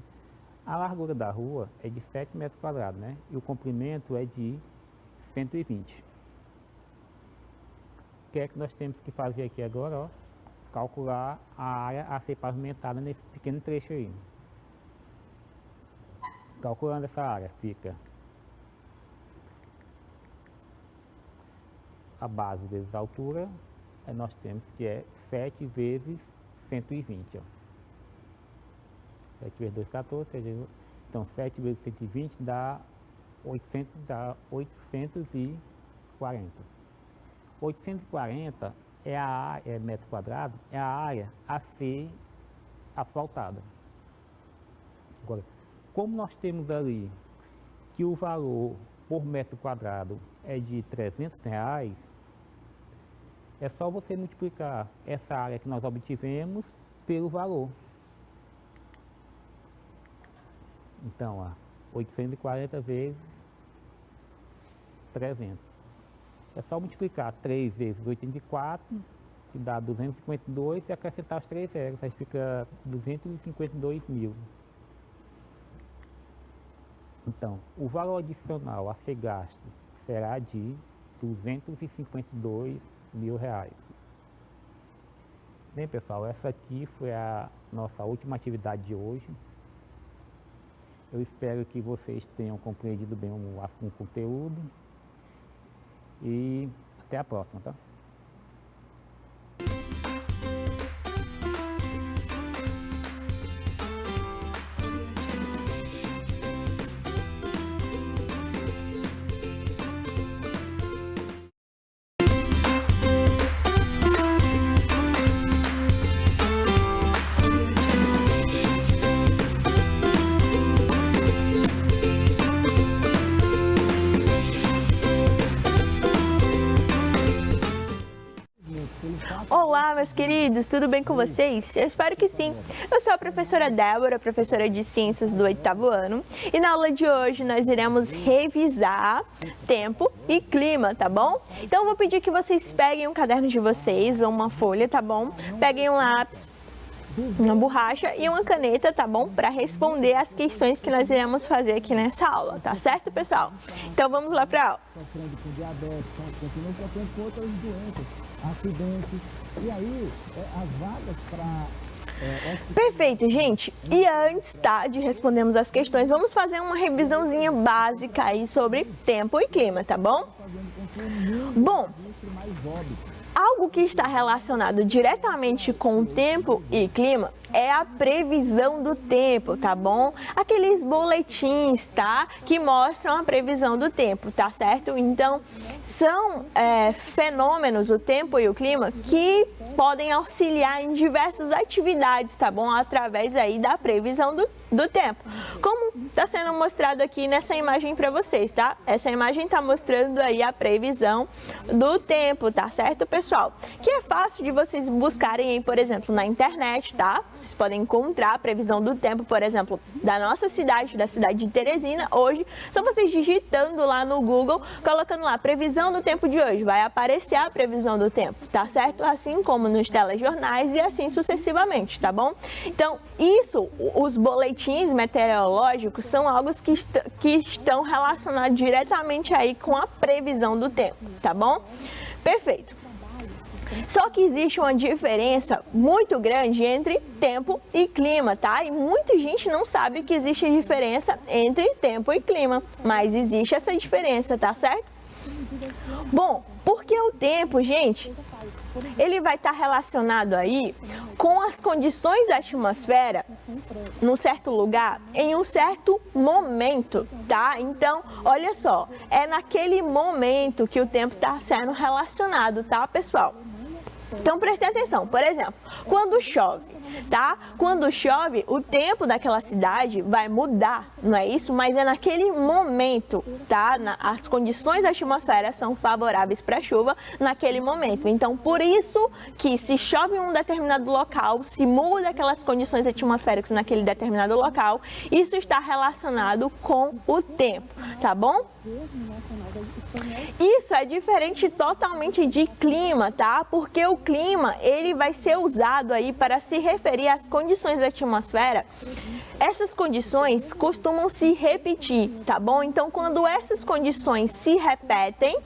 A largura da rua é de 7 metros quadrados, né? E o comprimento é de 120. O que é que nós temos que fazer aqui agora? Calcular a área a ser pavimentada nesse pequeno trecho aí. Calculando essa área, fica a base vezes a altura, nós temos que é 7 vezes 120. 7 vezes 2, 14, então 7 vezes 120 dá 840. 840 é metro quadrado, é a área a ser asfaltada. Agora, como nós temos ali que o valor por metro quadrado é de R$300, é só você multiplicar essa área que nós obtivemos pelo valor. Então, 840 vezes 300. É só multiplicar 3 vezes 84, que dá 252, e acrescentar os 3 zeros, aí fica 252 mil. Então, o valor adicional a ser gasto será de R$252 mil. Bem, pessoal, essa aqui foi a nossa última atividade de hoje. Eu espero que vocês tenham compreendido bem o conteúdo e até a próxima, tá? Olá, meus queridos, tudo bem com vocês? Eu espero que sim. Eu sou a professora Débora, professora de Ciências do 8º ano, e na aula de hoje nós iremos revisar tempo e clima, tá bom? Então eu vou pedir que vocês peguem um caderno de vocês ou uma folha, tá bom? Peguem um lápis, uma borracha e uma caneta, tá bom? Para responder as questões que nós iremos fazer aqui nessa aula, tá certo, pessoal? Então vamos lá para a aula. Sofrendo com diabetes, continuam sofrendo com outras doenças, acidentes. E aí, as vagas para Perfeito, gente. E antes, tá, de respondermos as questões, vamos fazer uma revisãozinha básica aí sobre tempo e clima, tá bom? Bom, algo que está relacionado diretamente com o tempo e clima é a previsão do tempo, tá bom? Aqueles boletins, tá? Que mostram a previsão do tempo, tá certo? Então, são fenômenos, o tempo e o clima, que podem auxiliar em diversas atividades, tá bom? Através aí da previsão do tempo. Como está sendo mostrado aqui nessa imagem para vocês, tá? Essa imagem está mostrando aí a previsão do tempo, tá certo, pessoal? Que é fácil de vocês buscarem aí, por exemplo, na internet, tá? Vocês podem encontrar a previsão do tempo, por exemplo, da nossa cidade, da cidade de Teresina, hoje. Só vocês digitando lá no Google, colocando lá previsão do tempo de hoje, vai aparecer a previsão do tempo, tá certo? Assim como nos telejornais e assim sucessivamente, tá bom? Então, isso, os boletins meteorológicos são algo que estão relacionados diretamente aí com a previsão do tempo, tá bom? Perfeito. Só que existe uma diferença muito grande entre tempo e clima, tá? E muita gente não sabe que existe diferença entre tempo e clima, mas existe essa diferença, tá certo? Bom, porque o tempo, gente, ele vai estar relacionado aí com as condições da atmosfera num certo lugar, em um certo momento, tá? Então, olha só, é naquele momento que o tempo está sendo relacionado, tá, pessoal? Então, prestem atenção. Por exemplo, quando chove, tá? Quando chove, o tempo daquela cidade vai mudar, não é isso? Mas é naquele momento, tá? As condições da atmosfera são favoráveis para a chuva naquele momento. Então, por isso que se chove em um determinado local, se muda aquelas condições atmosféricas naquele determinado local, isso está relacionado com o tempo, tá bom? Isso é diferente totalmente de clima, tá? Porque o clima, ele vai ser usado aí para se referir às condições da atmosfera. Essas condições costumam se repetir, tá bom? Então, quando essas condições se repetem,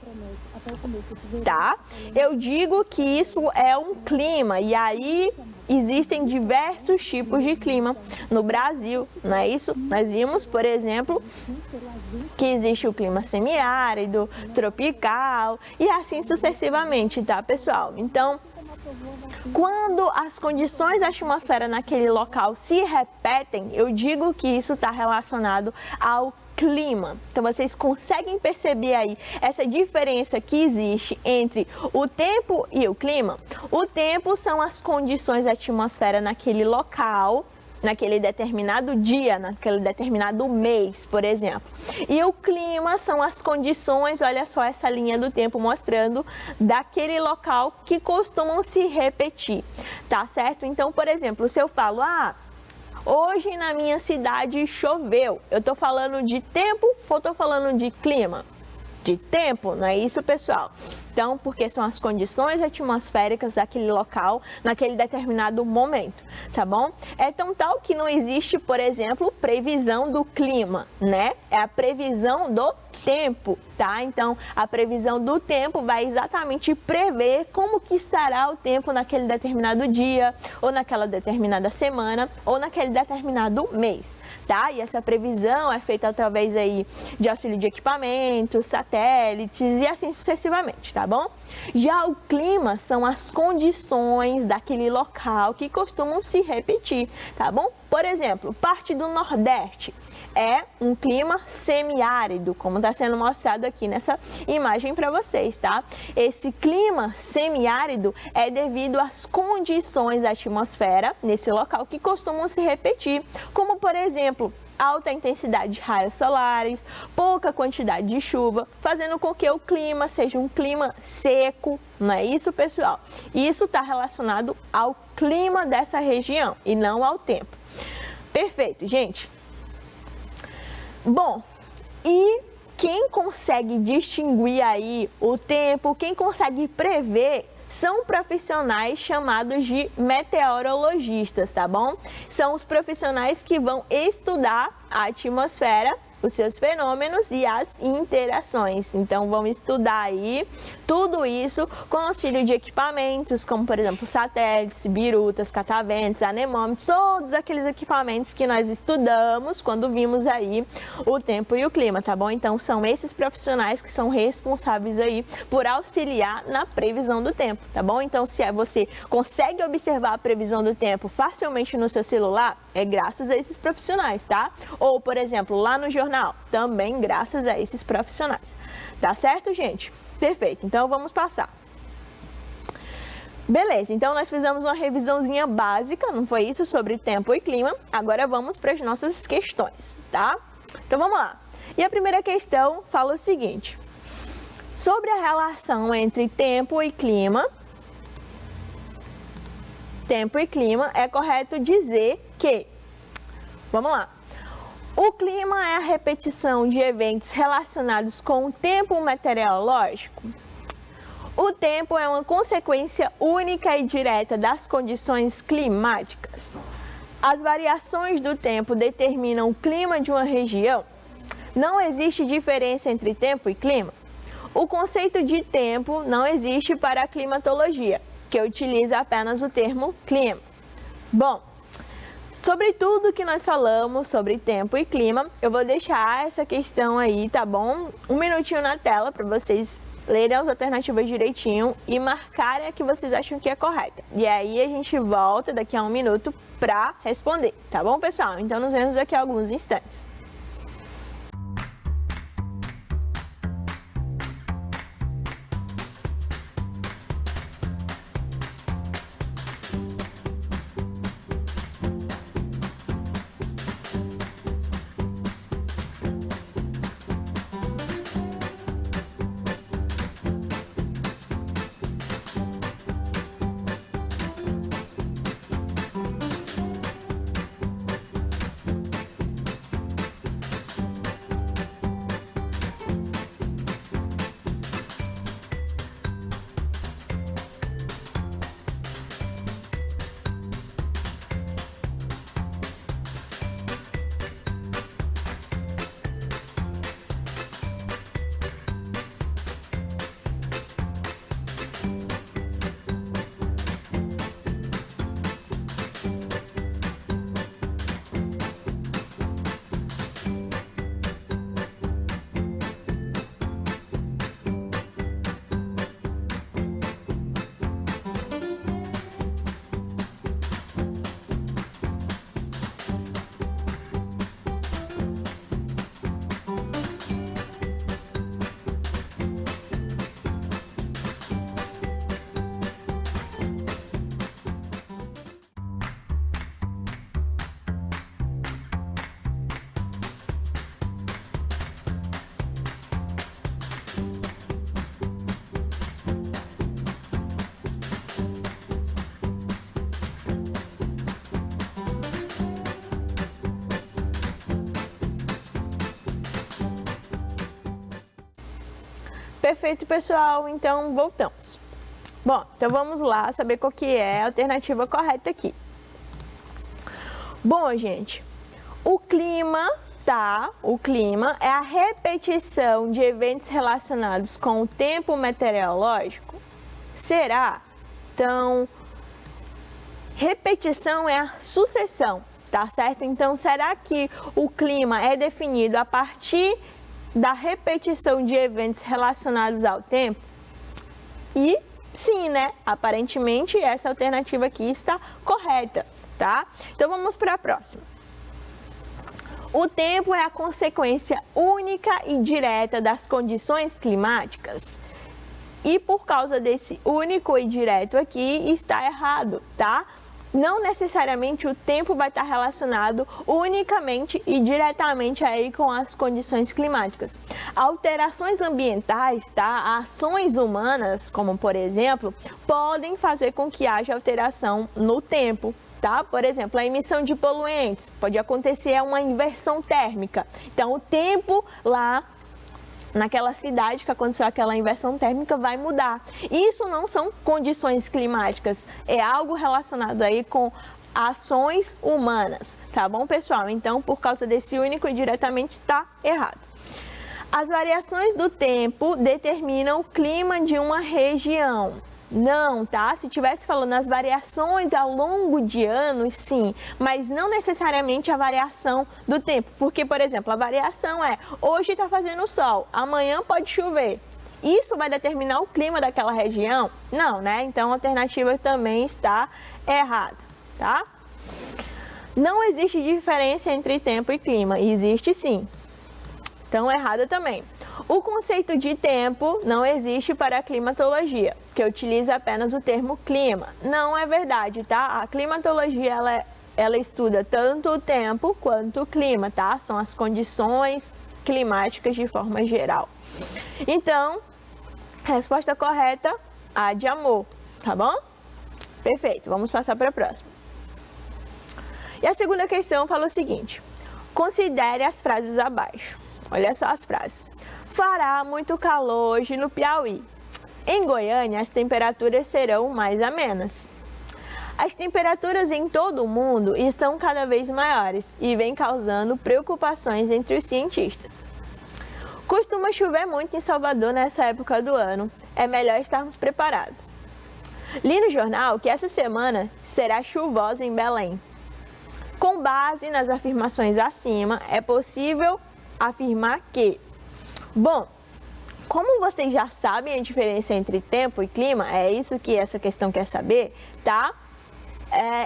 tá? Eu digo que isso é um clima, e aí existem diversos tipos de clima no Brasil, não é isso? Nós vimos, por exemplo, que existe o clima semiárido, tropical e assim sucessivamente, tá, pessoal? Então, quando as condições da atmosfera naquele local se repetem, eu digo que isso está relacionado ao clima. Então, vocês conseguem perceber aí essa diferença que existe entre o tempo e o clima? O tempo são as condições da atmosfera naquele local, naquele determinado dia, naquele determinado mês, por exemplo. E o clima são as condições, olha só essa linha do tempo mostrando, daquele local que costumam se repetir, tá certo? Então, por exemplo, se eu falo, hoje na minha cidade choveu, eu tô falando de tempo ou tô falando de clima? De tempo, não é isso, pessoal? Então, porque são as condições atmosféricas daquele local, naquele determinado momento, tá bom? É tão tal que não existe, por exemplo, previsão do clima, né? É a previsão do tempo, tá? Então, a previsão do tempo vai exatamente prever como que estará o tempo naquele determinado dia, ou naquela determinada semana, ou naquele determinado mês, tá? E essa previsão é feita através aí de auxílio de equipamentos, satélites e assim sucessivamente, tá bom? Já o clima são as condições daquele local que costumam se repetir, tá bom? Por exemplo, parte do Nordeste é um clima semiárido, como está sendo mostrado aqui nessa imagem para vocês, tá? Esse clima semiárido é devido às condições da atmosfera nesse local que costumam se repetir, como por exemplo, alta intensidade de raios solares, pouca quantidade de chuva, fazendo com que o clima seja um clima seco, não é isso, pessoal? Isso está relacionado ao clima dessa região e não ao tempo. Perfeito, gente. Bom, e quem consegue distinguir aí o tempo, quem consegue prever, são profissionais chamados de meteorologistas, tá bom? São os profissionais que vão estudar a atmosfera os seus fenômenos e as interações. Então, vamos estudar aí tudo isso com auxílio de equipamentos, como, por exemplo, satélites, birutas, cataventos, anemômetros, todos aqueles equipamentos que nós estudamos quando vimos aí o tempo e o clima, tá bom? Então, são esses profissionais que são responsáveis aí por auxiliar na previsão do tempo, tá bom? Então, se você consegue observar a previsão do tempo facilmente no seu celular, é graças a esses profissionais, tá? Ou, por exemplo, lá no jornal, também graças a esses profissionais. Tá certo, gente? Perfeito. Então, vamos passar. Beleza, então nós fizemos uma revisãozinha básica, não foi isso? Sobre tempo e clima. Agora vamos para as nossas questões, tá? Então, vamos lá. E a primeira questão fala o seguinte: sobre a relação entre tempo e clima, é correto dizer que, vamos lá, o clima é a repetição de eventos relacionados com o tempo meteorológico. O tempo é uma consequência única e direta das condições climáticas. As variações do tempo determinam o clima de uma região. Não existe diferença entre tempo e clima. O conceito de tempo não existe para a climatologia, que utiliza apenas o termo clima. Bom, sobre tudo que nós falamos sobre tempo e clima, eu vou deixar essa questão aí, tá bom? Um minutinho na tela para vocês lerem as alternativas direitinho e marcarem a que vocês acham que é correta. E aí a gente volta daqui a um minuto para responder, tá bom, pessoal? Então nos vemos daqui a alguns instantes. Perfeito, pessoal. Então, voltamos. Bom, então vamos lá saber qual que é a alternativa correta aqui. Bom, gente, o clima, tá? O clima é a repetição de eventos relacionados com o tempo meteorológico? Será? Então, repetição é a sucessão, tá certo? Então, será que o clima é definido a partir da repetição de eventos relacionados ao tempo? E sim, né? Aparentemente essa alternativa aqui está correta, tá? Então vamos para a próxima. O tempo é a consequência única e direta das condições climáticas. E por causa desse único e direto aqui está errado, tá? Não necessariamente o tempo vai estar relacionado unicamente e diretamente aí com as condições climáticas. Alterações ambientais, tá? Ações humanas, como por exemplo, podem fazer com que haja alteração no tempo, tá? Por exemplo, a emissão de poluentes, pode acontecer uma inversão térmica. Então, o tempo lá naquela cidade que aconteceu aquela inversão térmica vai mudar. Isso não são condições climáticas, é algo relacionado aí com ações humanas, tá bom, pessoal? Então, por causa desse único e diretamente, está errado. As variações do tempo determinam o clima de uma região. Não, tá? Se tivesse falando as variações ao longo de anos, sim, mas não necessariamente a variação do tempo. Porque, por exemplo, a variação é hoje está fazendo sol, amanhã pode chover. Isso vai determinar o clima daquela região? Não, né? Então a alternativa também está errada, tá? Não existe diferença entre tempo e clima. Existe sim. Então, errada também. O conceito de tempo não existe para a climatologia, que utiliza apenas o termo clima. Não é verdade, tá? A climatologia, ela estuda tanto o tempo quanto o clima, tá? São as condições climáticas de forma geral. Então, resposta correta, A de amor, tá bom? Perfeito, vamos passar para a próxima. E a segunda questão fala o seguinte: considere as frases abaixo. Olha só as frases. Fará muito calor hoje no Piauí. Em Goiânia, as temperaturas serão mais amenas. As temperaturas em todo o mundo estão cada vez maiores e vem causando preocupações entre os cientistas. Costuma chover muito em Salvador nessa época do ano. É melhor estarmos preparados. Li no jornal que essa semana será chuvosa em Belém. Com base nas afirmações acima, é possível afirmar que... Bom, como vocês já sabem a diferença entre tempo e clima, é isso que essa questão quer saber, tá?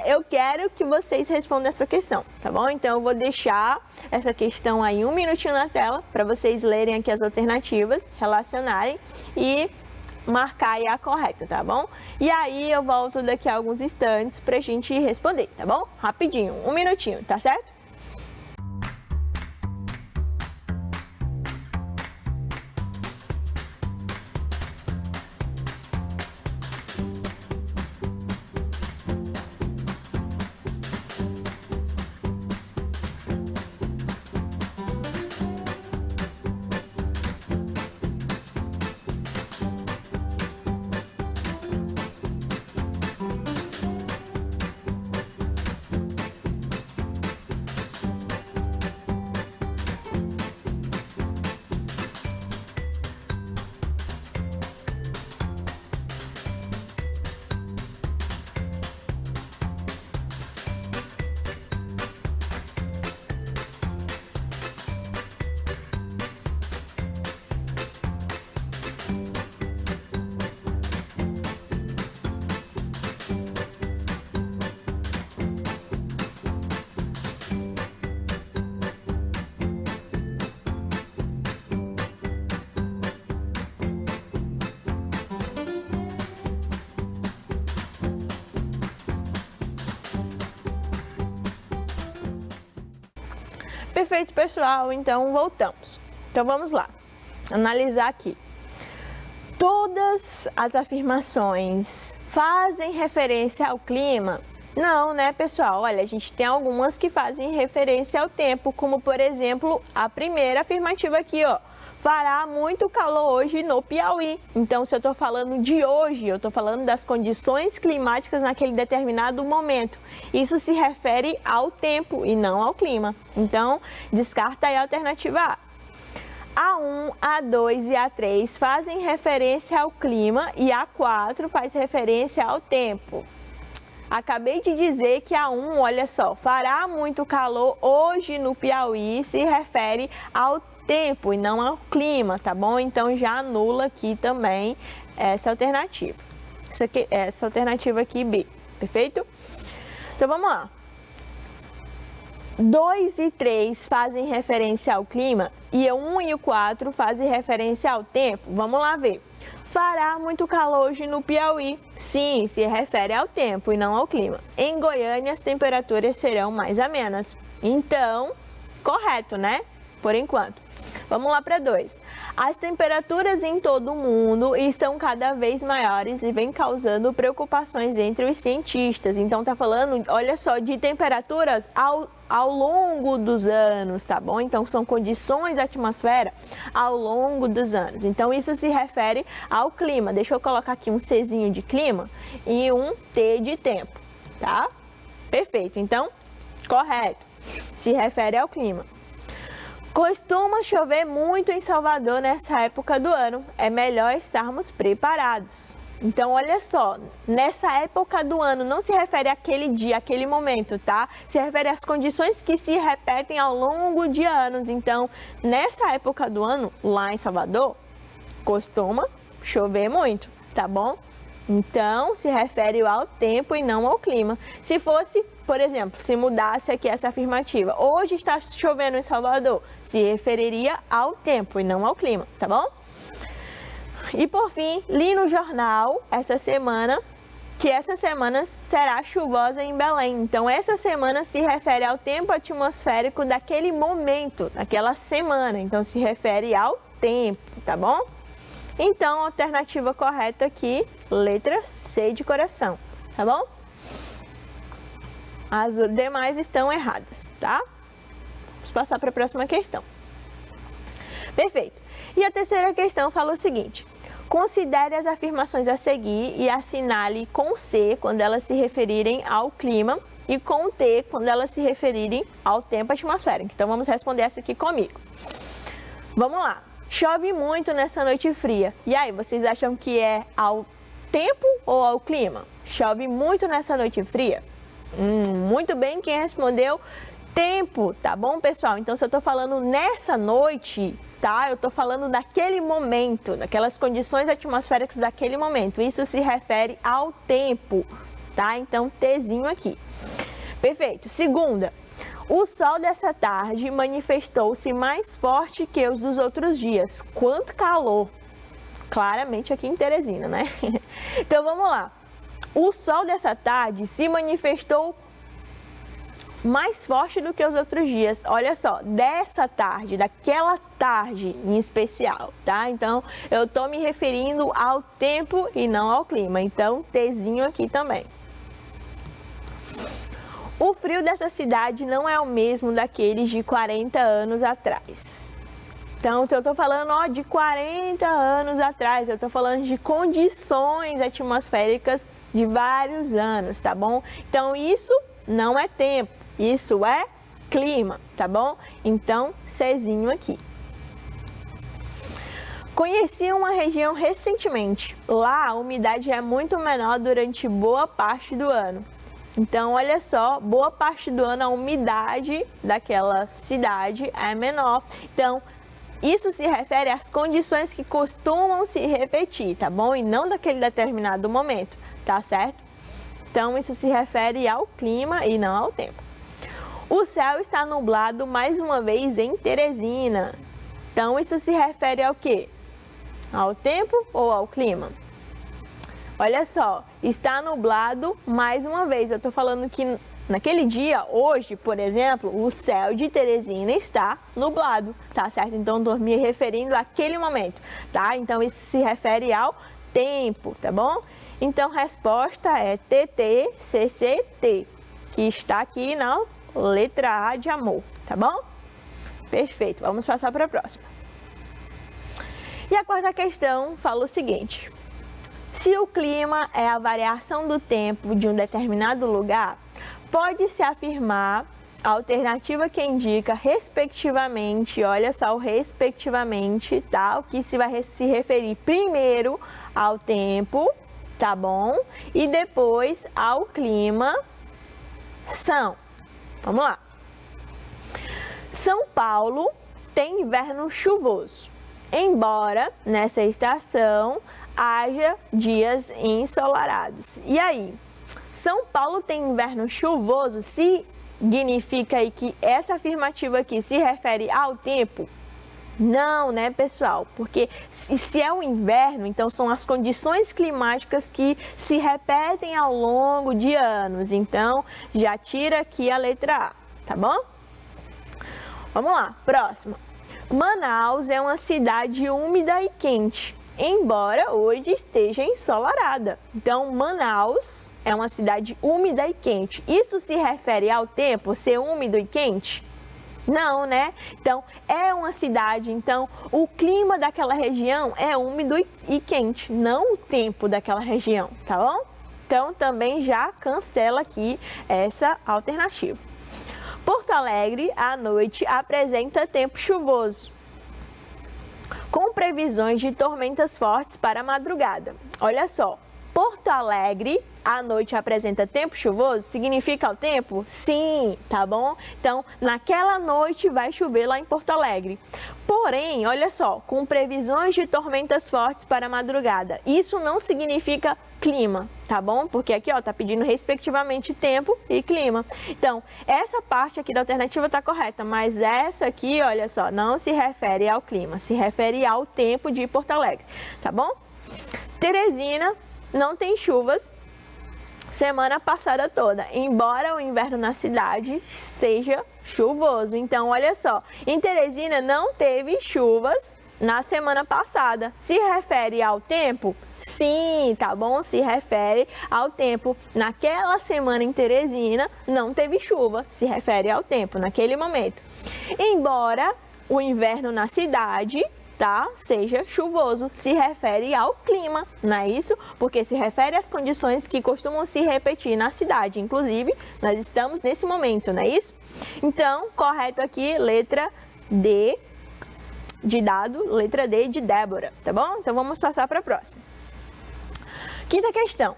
Eu quero que vocês respondam essa questão, tá bom? Então, eu vou deixar essa questão aí 1 minutinho na tela, para vocês lerem aqui as alternativas, relacionarem e marcar aí a correta, tá bom? E aí, eu volto daqui a alguns instantes pra gente responder, tá bom? Rapidinho, 1 minutinho, tá certo? Perfeito, pessoal. Então, voltamos. Então, vamos lá. Analisar aqui. Todas as afirmações fazem referência ao clima? Não, né, pessoal? Olha, a gente tem algumas que fazem referência ao tempo, como, por exemplo, a primeira afirmativa aqui, ó. Fará muito calor hoje no Piauí. Então, se eu estou falando de hoje, eu estou falando das condições climáticas naquele determinado momento. Isso se refere ao tempo e não ao clima. Então, descarta aí a alternativa A. A1, A2 e A3 fazem referência ao clima e A4 faz referência ao tempo. Acabei de dizer que A1, olha só, fará muito calor hoje no Piauí se refere ao tempo e não ao clima, tá bom? Então já anula aqui também essa alternativa. Essa alternativa aqui B, perfeito? Então vamos lá. 2 e 3 fazem referência ao clima e o 1 e o 4 fazem referência ao tempo. Vamos lá ver. Fará muito calor hoje no Piauí. Sim, se refere ao tempo e não ao clima. Em Goiânia, as temperaturas serão mais amenas. Então, correto, né? Por enquanto. Vamos lá para 2. As temperaturas em todo o mundo estão cada vez maiores e vem causando preocupações entre os cientistas. Então, tá falando, olha só, de temperaturas ao longo dos anos, tá bom? Então, são condições da atmosfera ao longo dos anos. Então, isso se refere ao clima. Deixa eu colocar aqui um Czinho de clima e um T de tempo, tá? Perfeito, então, correto. Se refere ao clima. Costuma chover muito em Salvador nessa época do ano. É melhor estarmos preparados. Então, olha só, nessa época do ano não se refere àquele dia, àquele momento, tá? Se refere às condições que se repetem ao longo de anos. Então, nessa época do ano, lá em Salvador, costuma chover muito, tá bom? Então, se refere ao tempo e não ao clima. Se fosse, por exemplo, se mudasse aqui essa afirmativa, hoje está chovendo em Salvador, se referiria ao tempo e não ao clima, tá bom? E por fim, li no jornal essa semana que essa semana será chuvosa em Belém. Então, essa semana se refere ao tempo atmosférico daquele momento, daquela semana. Então, se refere ao tempo, tá bom? Então, a alternativa correta aqui, letra C de coração, tá bom? As demais estão erradas, tá? Vamos passar para a próxima questão. Perfeito. E a terceira questão fala o seguinte: considere as afirmações a seguir e assinale com C quando elas se referirem ao clima e com T quando elas se referirem ao tempo atmosférico. Então, vamos responder essa aqui comigo. Vamos lá. Chove muito nessa noite fria. E aí, vocês acham que é ao tempo ou ao clima? Chove muito nessa noite fria? Muito bem, quem respondeu tempo, tá bom, pessoal? Então, se eu tô falando nessa noite, tá? Eu tô falando daquele momento, daquelas condições atmosféricas daquele momento. Isso se refere ao tempo, tá? Então, Tzinho aqui. Perfeito. Segunda. O sol dessa tarde manifestou-se mais forte que os dos outros dias. Quanto calor! Claramente aqui em Teresina, né? Então, vamos lá. O sol dessa tarde se manifestou mais forte do que os outros dias. Olha só, dessa tarde, daquela tarde em especial, tá? Então, eu tô me referindo ao tempo e não ao clima. Então, Tzinho aqui também. O frio dessa cidade não é o mesmo daqueles de 40 anos atrás. Então, eu estou falando de 40 anos atrás, eu estou falando de condições atmosféricas de vários anos, tá bom? Então, isso não é tempo, isso é clima, tá bom? Então, Czinho aqui. Conheci uma região recentemente. Lá, a umidade é muito menor durante boa parte do ano. Então, olha só, boa parte do ano a umidade daquela cidade é menor. Então, isso se refere às condições que costumam se repetir, tá bom? E não daquele determinado momento, tá certo? Então, isso se refere ao clima e não ao tempo. O céu está nublado mais uma vez em Teresina. Então, isso se refere ao quê? Ao tempo ou ao clima? Olha só, está nublado mais uma vez. Eu estou falando que naquele dia, hoje, por exemplo, o céu de Teresina está nublado, tá certo? Então, estou me referindo àquele momento, tá? Então, isso se refere ao tempo, tá bom? Então, resposta é TTCCT, que está aqui na letra A de amor, tá bom? Perfeito, vamos passar para a próxima. E a quarta questão fala o seguinte: se o clima é a variação do tempo de um determinado lugar, pode-se afirmar a alternativa que indica respectivamente, olha só o respectivamente, tá? O que se vai se referir primeiro ao tempo, tá bom? E depois ao clima são. Vamos lá. São Paulo tem inverno chuvoso, embora nessa estação haja dias ensolarados. E aí, São Paulo tem inverno chuvoso, significa aí que essa afirmativa aqui se refere ao tempo? Não, né, pessoal? Porque se é o inverno, então são as condições climáticas que se repetem ao longo de anos. Então, já tira aqui a letra A, tá bom? Vamos lá, próxima. Manaus é uma cidade úmida e quente, embora hoje esteja ensolarada. Então, Manaus é uma cidade úmida e quente. Isso se refere ao tempo, ser úmido e quente? Não, né? Então, é uma cidade, então o clima daquela região é úmido e quente, não o tempo daquela região, tá bom? Então, também já cancela aqui essa alternativa. Porto Alegre, à noite, apresenta tempo chuvoso, com previsões de tormentas fortes para a madrugada. Olha só, Porto Alegre, à noite, apresenta tempo chuvoso? Significa o tempo? Sim, tá bom? Então, naquela noite vai chover lá em Porto Alegre. Porém, olha só, com previsões de tormentas fortes para a madrugada. Isso não significa clima, tá bom? Porque aqui, ó, tá pedindo respectivamente tempo e clima. Então, essa parte aqui da alternativa tá correta, mas essa aqui, olha só, não se refere ao clima, se refere ao tempo de Porto Alegre, tá bom? Teresina não tem chuvas semana passada toda, embora o inverno na cidade seja chuvoso. Então, olha só, em Teresina não teve chuvas na semana passada. Se refere ao tempo? Sim, tá bom? Se refere ao tempo. Naquela semana em Teresina não teve chuva, se refere ao tempo, naquele momento. Embora o inverno na cidade, tá, seja chuvoso, se refere ao clima, não é isso? Porque se refere às condições que costumam se repetir na cidade. Inclusive, nós estamos nesse momento, não é isso? Então, correto aqui, letra D de dado, letra D de Débora, tá bom? Então, vamos passar para a próxima. Quinta questão.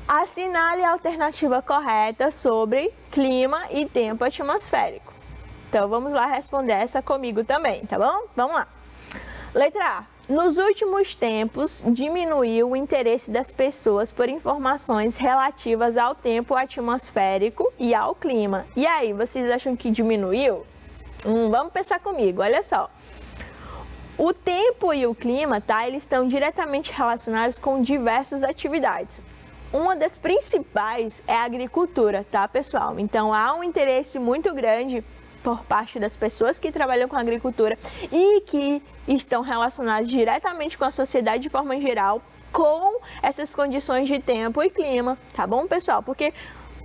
Assinale a alternativa correta sobre clima e tempo atmosférico. Então, vamos lá responder essa comigo também, tá bom? Vamos lá. Letra A. Nos últimos tempos, diminuiu o interesse das pessoas por informações relativas ao tempo atmosférico e ao clima. E aí, vocês acham que diminuiu? Vamos pensar comigo, olha só. O tempo e o clima, tá? Eles estão diretamente relacionados com diversas atividades. Uma das principais é a agricultura, tá, pessoal? Então, há um interesse muito grande por parte das pessoas que trabalham com agricultura e que estão relacionadas diretamente com a sociedade de forma geral, com essas condições de tempo e clima, tá bom, pessoal? Porque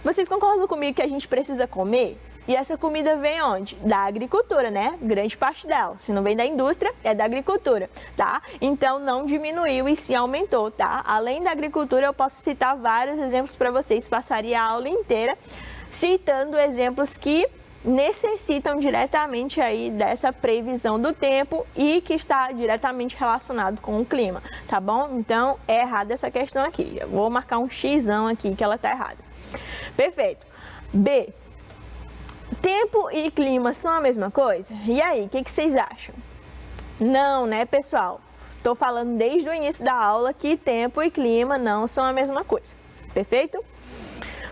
vocês concordam comigo que a gente precisa comer? E essa comida vem onde? Da agricultura, né? Grande parte dela. Se não vem da indústria, é da agricultura, tá? Então, não diminuiu e sim aumentou, tá? Além da agricultura, eu posso citar vários exemplos para vocês. Passaria a aula inteira citando exemplos que necessitam diretamente aí dessa previsão do tempo e que está diretamente relacionado com o clima, tá bom? Então, é errada essa questão aqui. Eu vou marcar um xão aqui que ela tá errada. Perfeito. B. Tempo e clima são a mesma coisa? E aí, o que vocês acham? Não, né, pessoal? Estou falando desde o início da aula que tempo e clima não são a mesma coisa. Perfeito?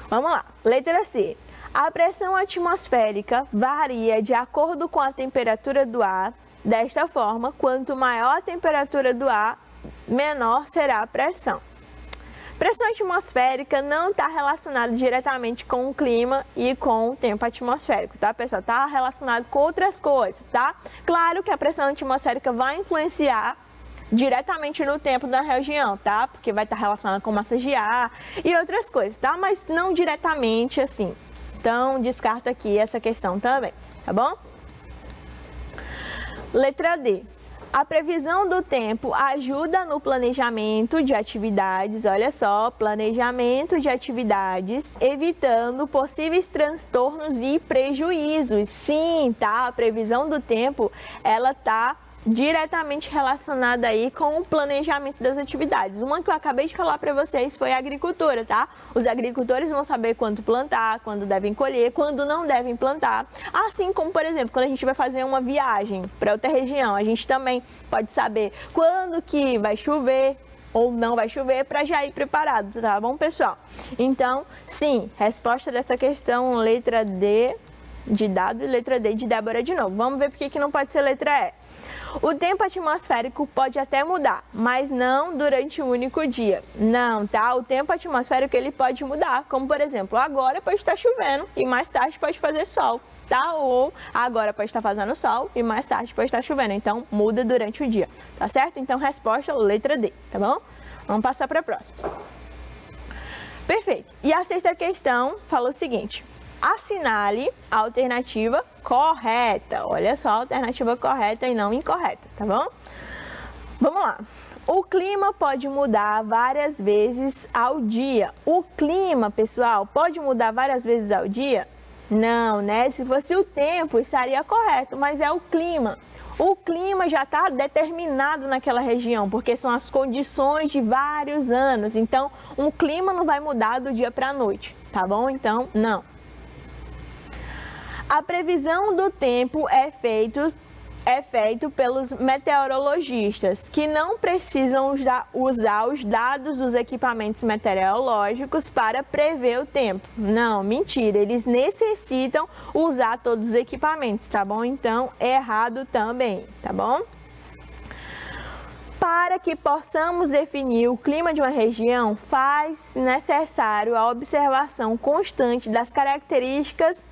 Vamos lá. Letra C. A pressão atmosférica varia de acordo com a temperatura do ar. Desta forma, quanto maior a temperatura do ar, menor será a pressão. Pressão atmosférica não está relacionada diretamente com o clima e com o tempo atmosférico, tá, pessoal? Está relacionado com outras coisas, tá? Claro que a pressão atmosférica vai influenciar diretamente no tempo da região, tá? Porque vai estar relacionada com massa de ar e outras coisas, tá? Mas não diretamente assim. Então, descarta aqui essa questão também, tá bom? Letra D. A previsão do tempo ajuda no planejamento de atividades, olha só, planejamento de atividades, evitando possíveis transtornos e prejuízos. Sim, tá? A previsão do tempo, ela tá diretamente relacionada aí com o planejamento das atividades. Uma que eu acabei de falar para vocês foi a agricultura, tá? Os agricultores vão saber quando plantar, quando devem colher, quando não devem plantar. Assim como, por exemplo, quando a gente vai fazer uma viagem para outra região, a gente também pode saber quando que vai chover ou não vai chover para já ir preparado, tá bom, pessoal? Então, sim, resposta dessa questão, letra D de dado e letra D de Débora de novo. Vamos ver por que não pode ser letra E. O tempo atmosférico pode até mudar, mas não durante um único dia. Não, tá? O tempo atmosférico ele pode mudar, como por exemplo, agora pode estar chovendo e mais tarde pode fazer sol, tá? Ou agora pode estar fazendo sol e mais tarde pode estar chovendo. Então, muda durante o dia, tá certo? Então, resposta letra D, tá bom? Vamos passar para a próxima. Perfeito. E a sexta questão fala o seguinte: assinale a alternativa correta. Olha só, alternativa correta e não incorreta, tá bom? Vamos lá. O clima pode mudar várias vezes ao dia. O clima, pessoal, pode mudar várias vezes ao dia? Não, né? Se fosse o tempo, estaria correto, mas é o clima. O clima já está determinado naquela região, porque são as condições de vários anos. Então, um clima não vai mudar do dia para a noite, tá bom? Então, não. A previsão do tempo é feito pelos meteorologistas, que não precisam usar os dados dos equipamentos meteorológicos para prever o tempo. Não, mentira, eles necessitam usar todos os equipamentos, tá bom? Então, é errado também, tá bom? Para que possamos definir o clima de uma região, faz necessário a observação constante das características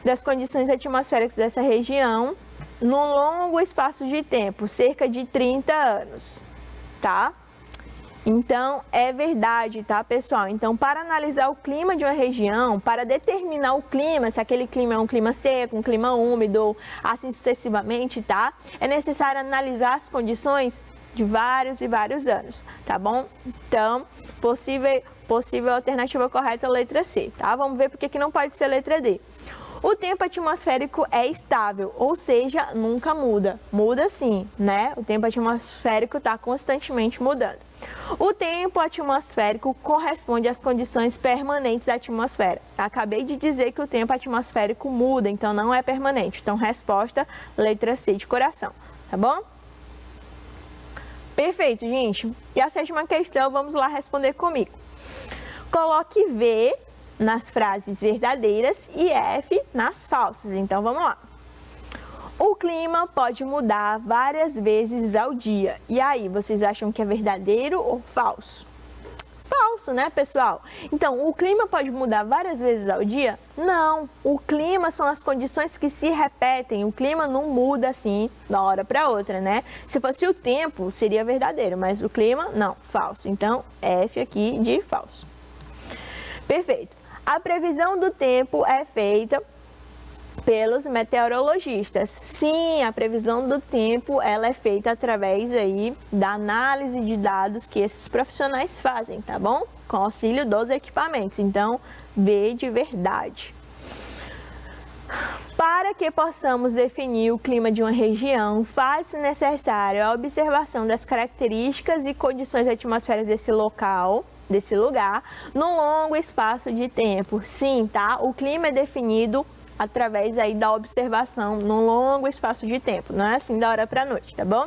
das condições atmosféricas dessa região, num longo espaço de tempo, cerca de 30 anos, tá? Então, é verdade, tá, pessoal? Então, para analisar o clima de uma região, para determinar o clima, se aquele clima é um clima seco, um clima úmido, assim sucessivamente, tá? É necessário analisar as condições de vários e vários anos, tá bom? Então, possível alternativa correta, letra C, tá? Vamos ver porque que não pode ser letra D. O tempo atmosférico é estável, ou seja, nunca muda. Muda sim, né? O tempo atmosférico está constantemente mudando. O tempo atmosférico corresponde às condições permanentes da atmosfera. Acabei de dizer que o tempo atmosférico muda, então não é permanente. Então, resposta, letra C de coração, tá bom? Perfeito, gente. E a sétima questão, vamos lá responder comigo. Coloque V nas frases verdadeiras e F nas falsas. Então, vamos lá. O clima pode mudar várias vezes ao dia. E aí, vocês acham que é verdadeiro ou falso? Falso, né, pessoal? Então, o clima pode mudar várias vezes ao dia? Não. O clima são as condições que se repetem. O clima não muda assim da hora para outra, né? Se fosse o tempo, seria verdadeiro, mas o clima, não. Falso. Então, F aqui de falso. Perfeito. A previsão do tempo é feita pelos meteorologistas. Sim, a previsão do tempo ela é feita através aí da análise de dados que esses profissionais fazem, tá bom? Com auxílio dos equipamentos. Então, V de verdade. Para que possamos definir o clima de uma região, faz-se necessário a observação das características e condições atmosféricas desse lugar, num longo espaço de tempo. Sim, tá? O clima é definido através aí da observação num longo espaço de tempo. Não é assim da hora para a noite, tá bom?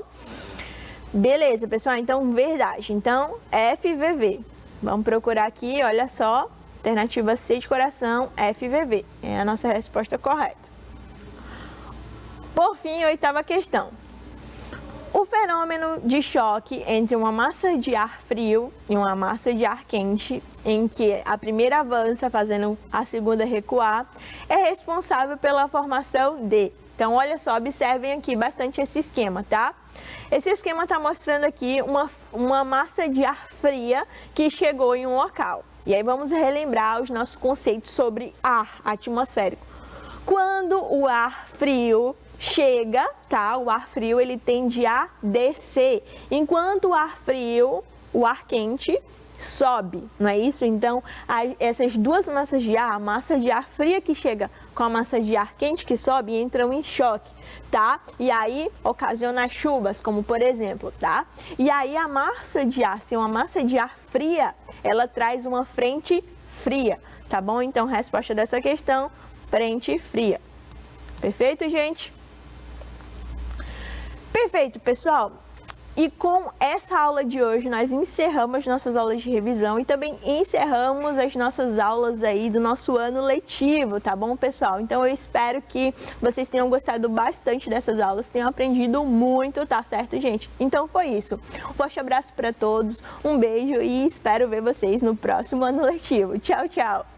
Beleza, pessoal? Então, verdade. Então, FVV. Vamos procurar aqui, olha só. Alternativa C de coração, FVV. É a nossa resposta correta. Por fim, oitava questão. O fenômeno de choque entre uma massa de ar frio e uma massa de ar quente, em que a primeira avança fazendo a segunda recuar, é responsável pela formação de... Então, olha só, observem aqui bastante esse esquema, tá? Esse esquema está mostrando aqui uma massa de ar fria que chegou em um local. E aí vamos relembrar os nossos conceitos sobre ar atmosférico. Quando o ar frio chega, tá? O ar frio ele tende a descer, enquanto o ar quente sobe, não é isso? Então, essas duas massas de ar, a massa de ar fria que chega com a massa de ar quente que sobe, entram em choque, tá? E aí ocasiona chuvas, como por exemplo, tá? E aí a massa de ar, se uma massa de ar fria, ela traz uma frente fria, tá bom? Então, resposta dessa questão, frente fria. Perfeito, gente? Perfeito, pessoal. E com essa aula de hoje, nós encerramos nossas aulas de revisão e também encerramos as nossas aulas aí do nosso ano letivo, tá bom, pessoal? Então, eu espero que vocês tenham gostado bastante dessas aulas, tenham aprendido muito, tá certo, gente? Então, foi isso. Um forte abraço para todos, um beijo e espero ver vocês no próximo ano letivo. Tchau, tchau!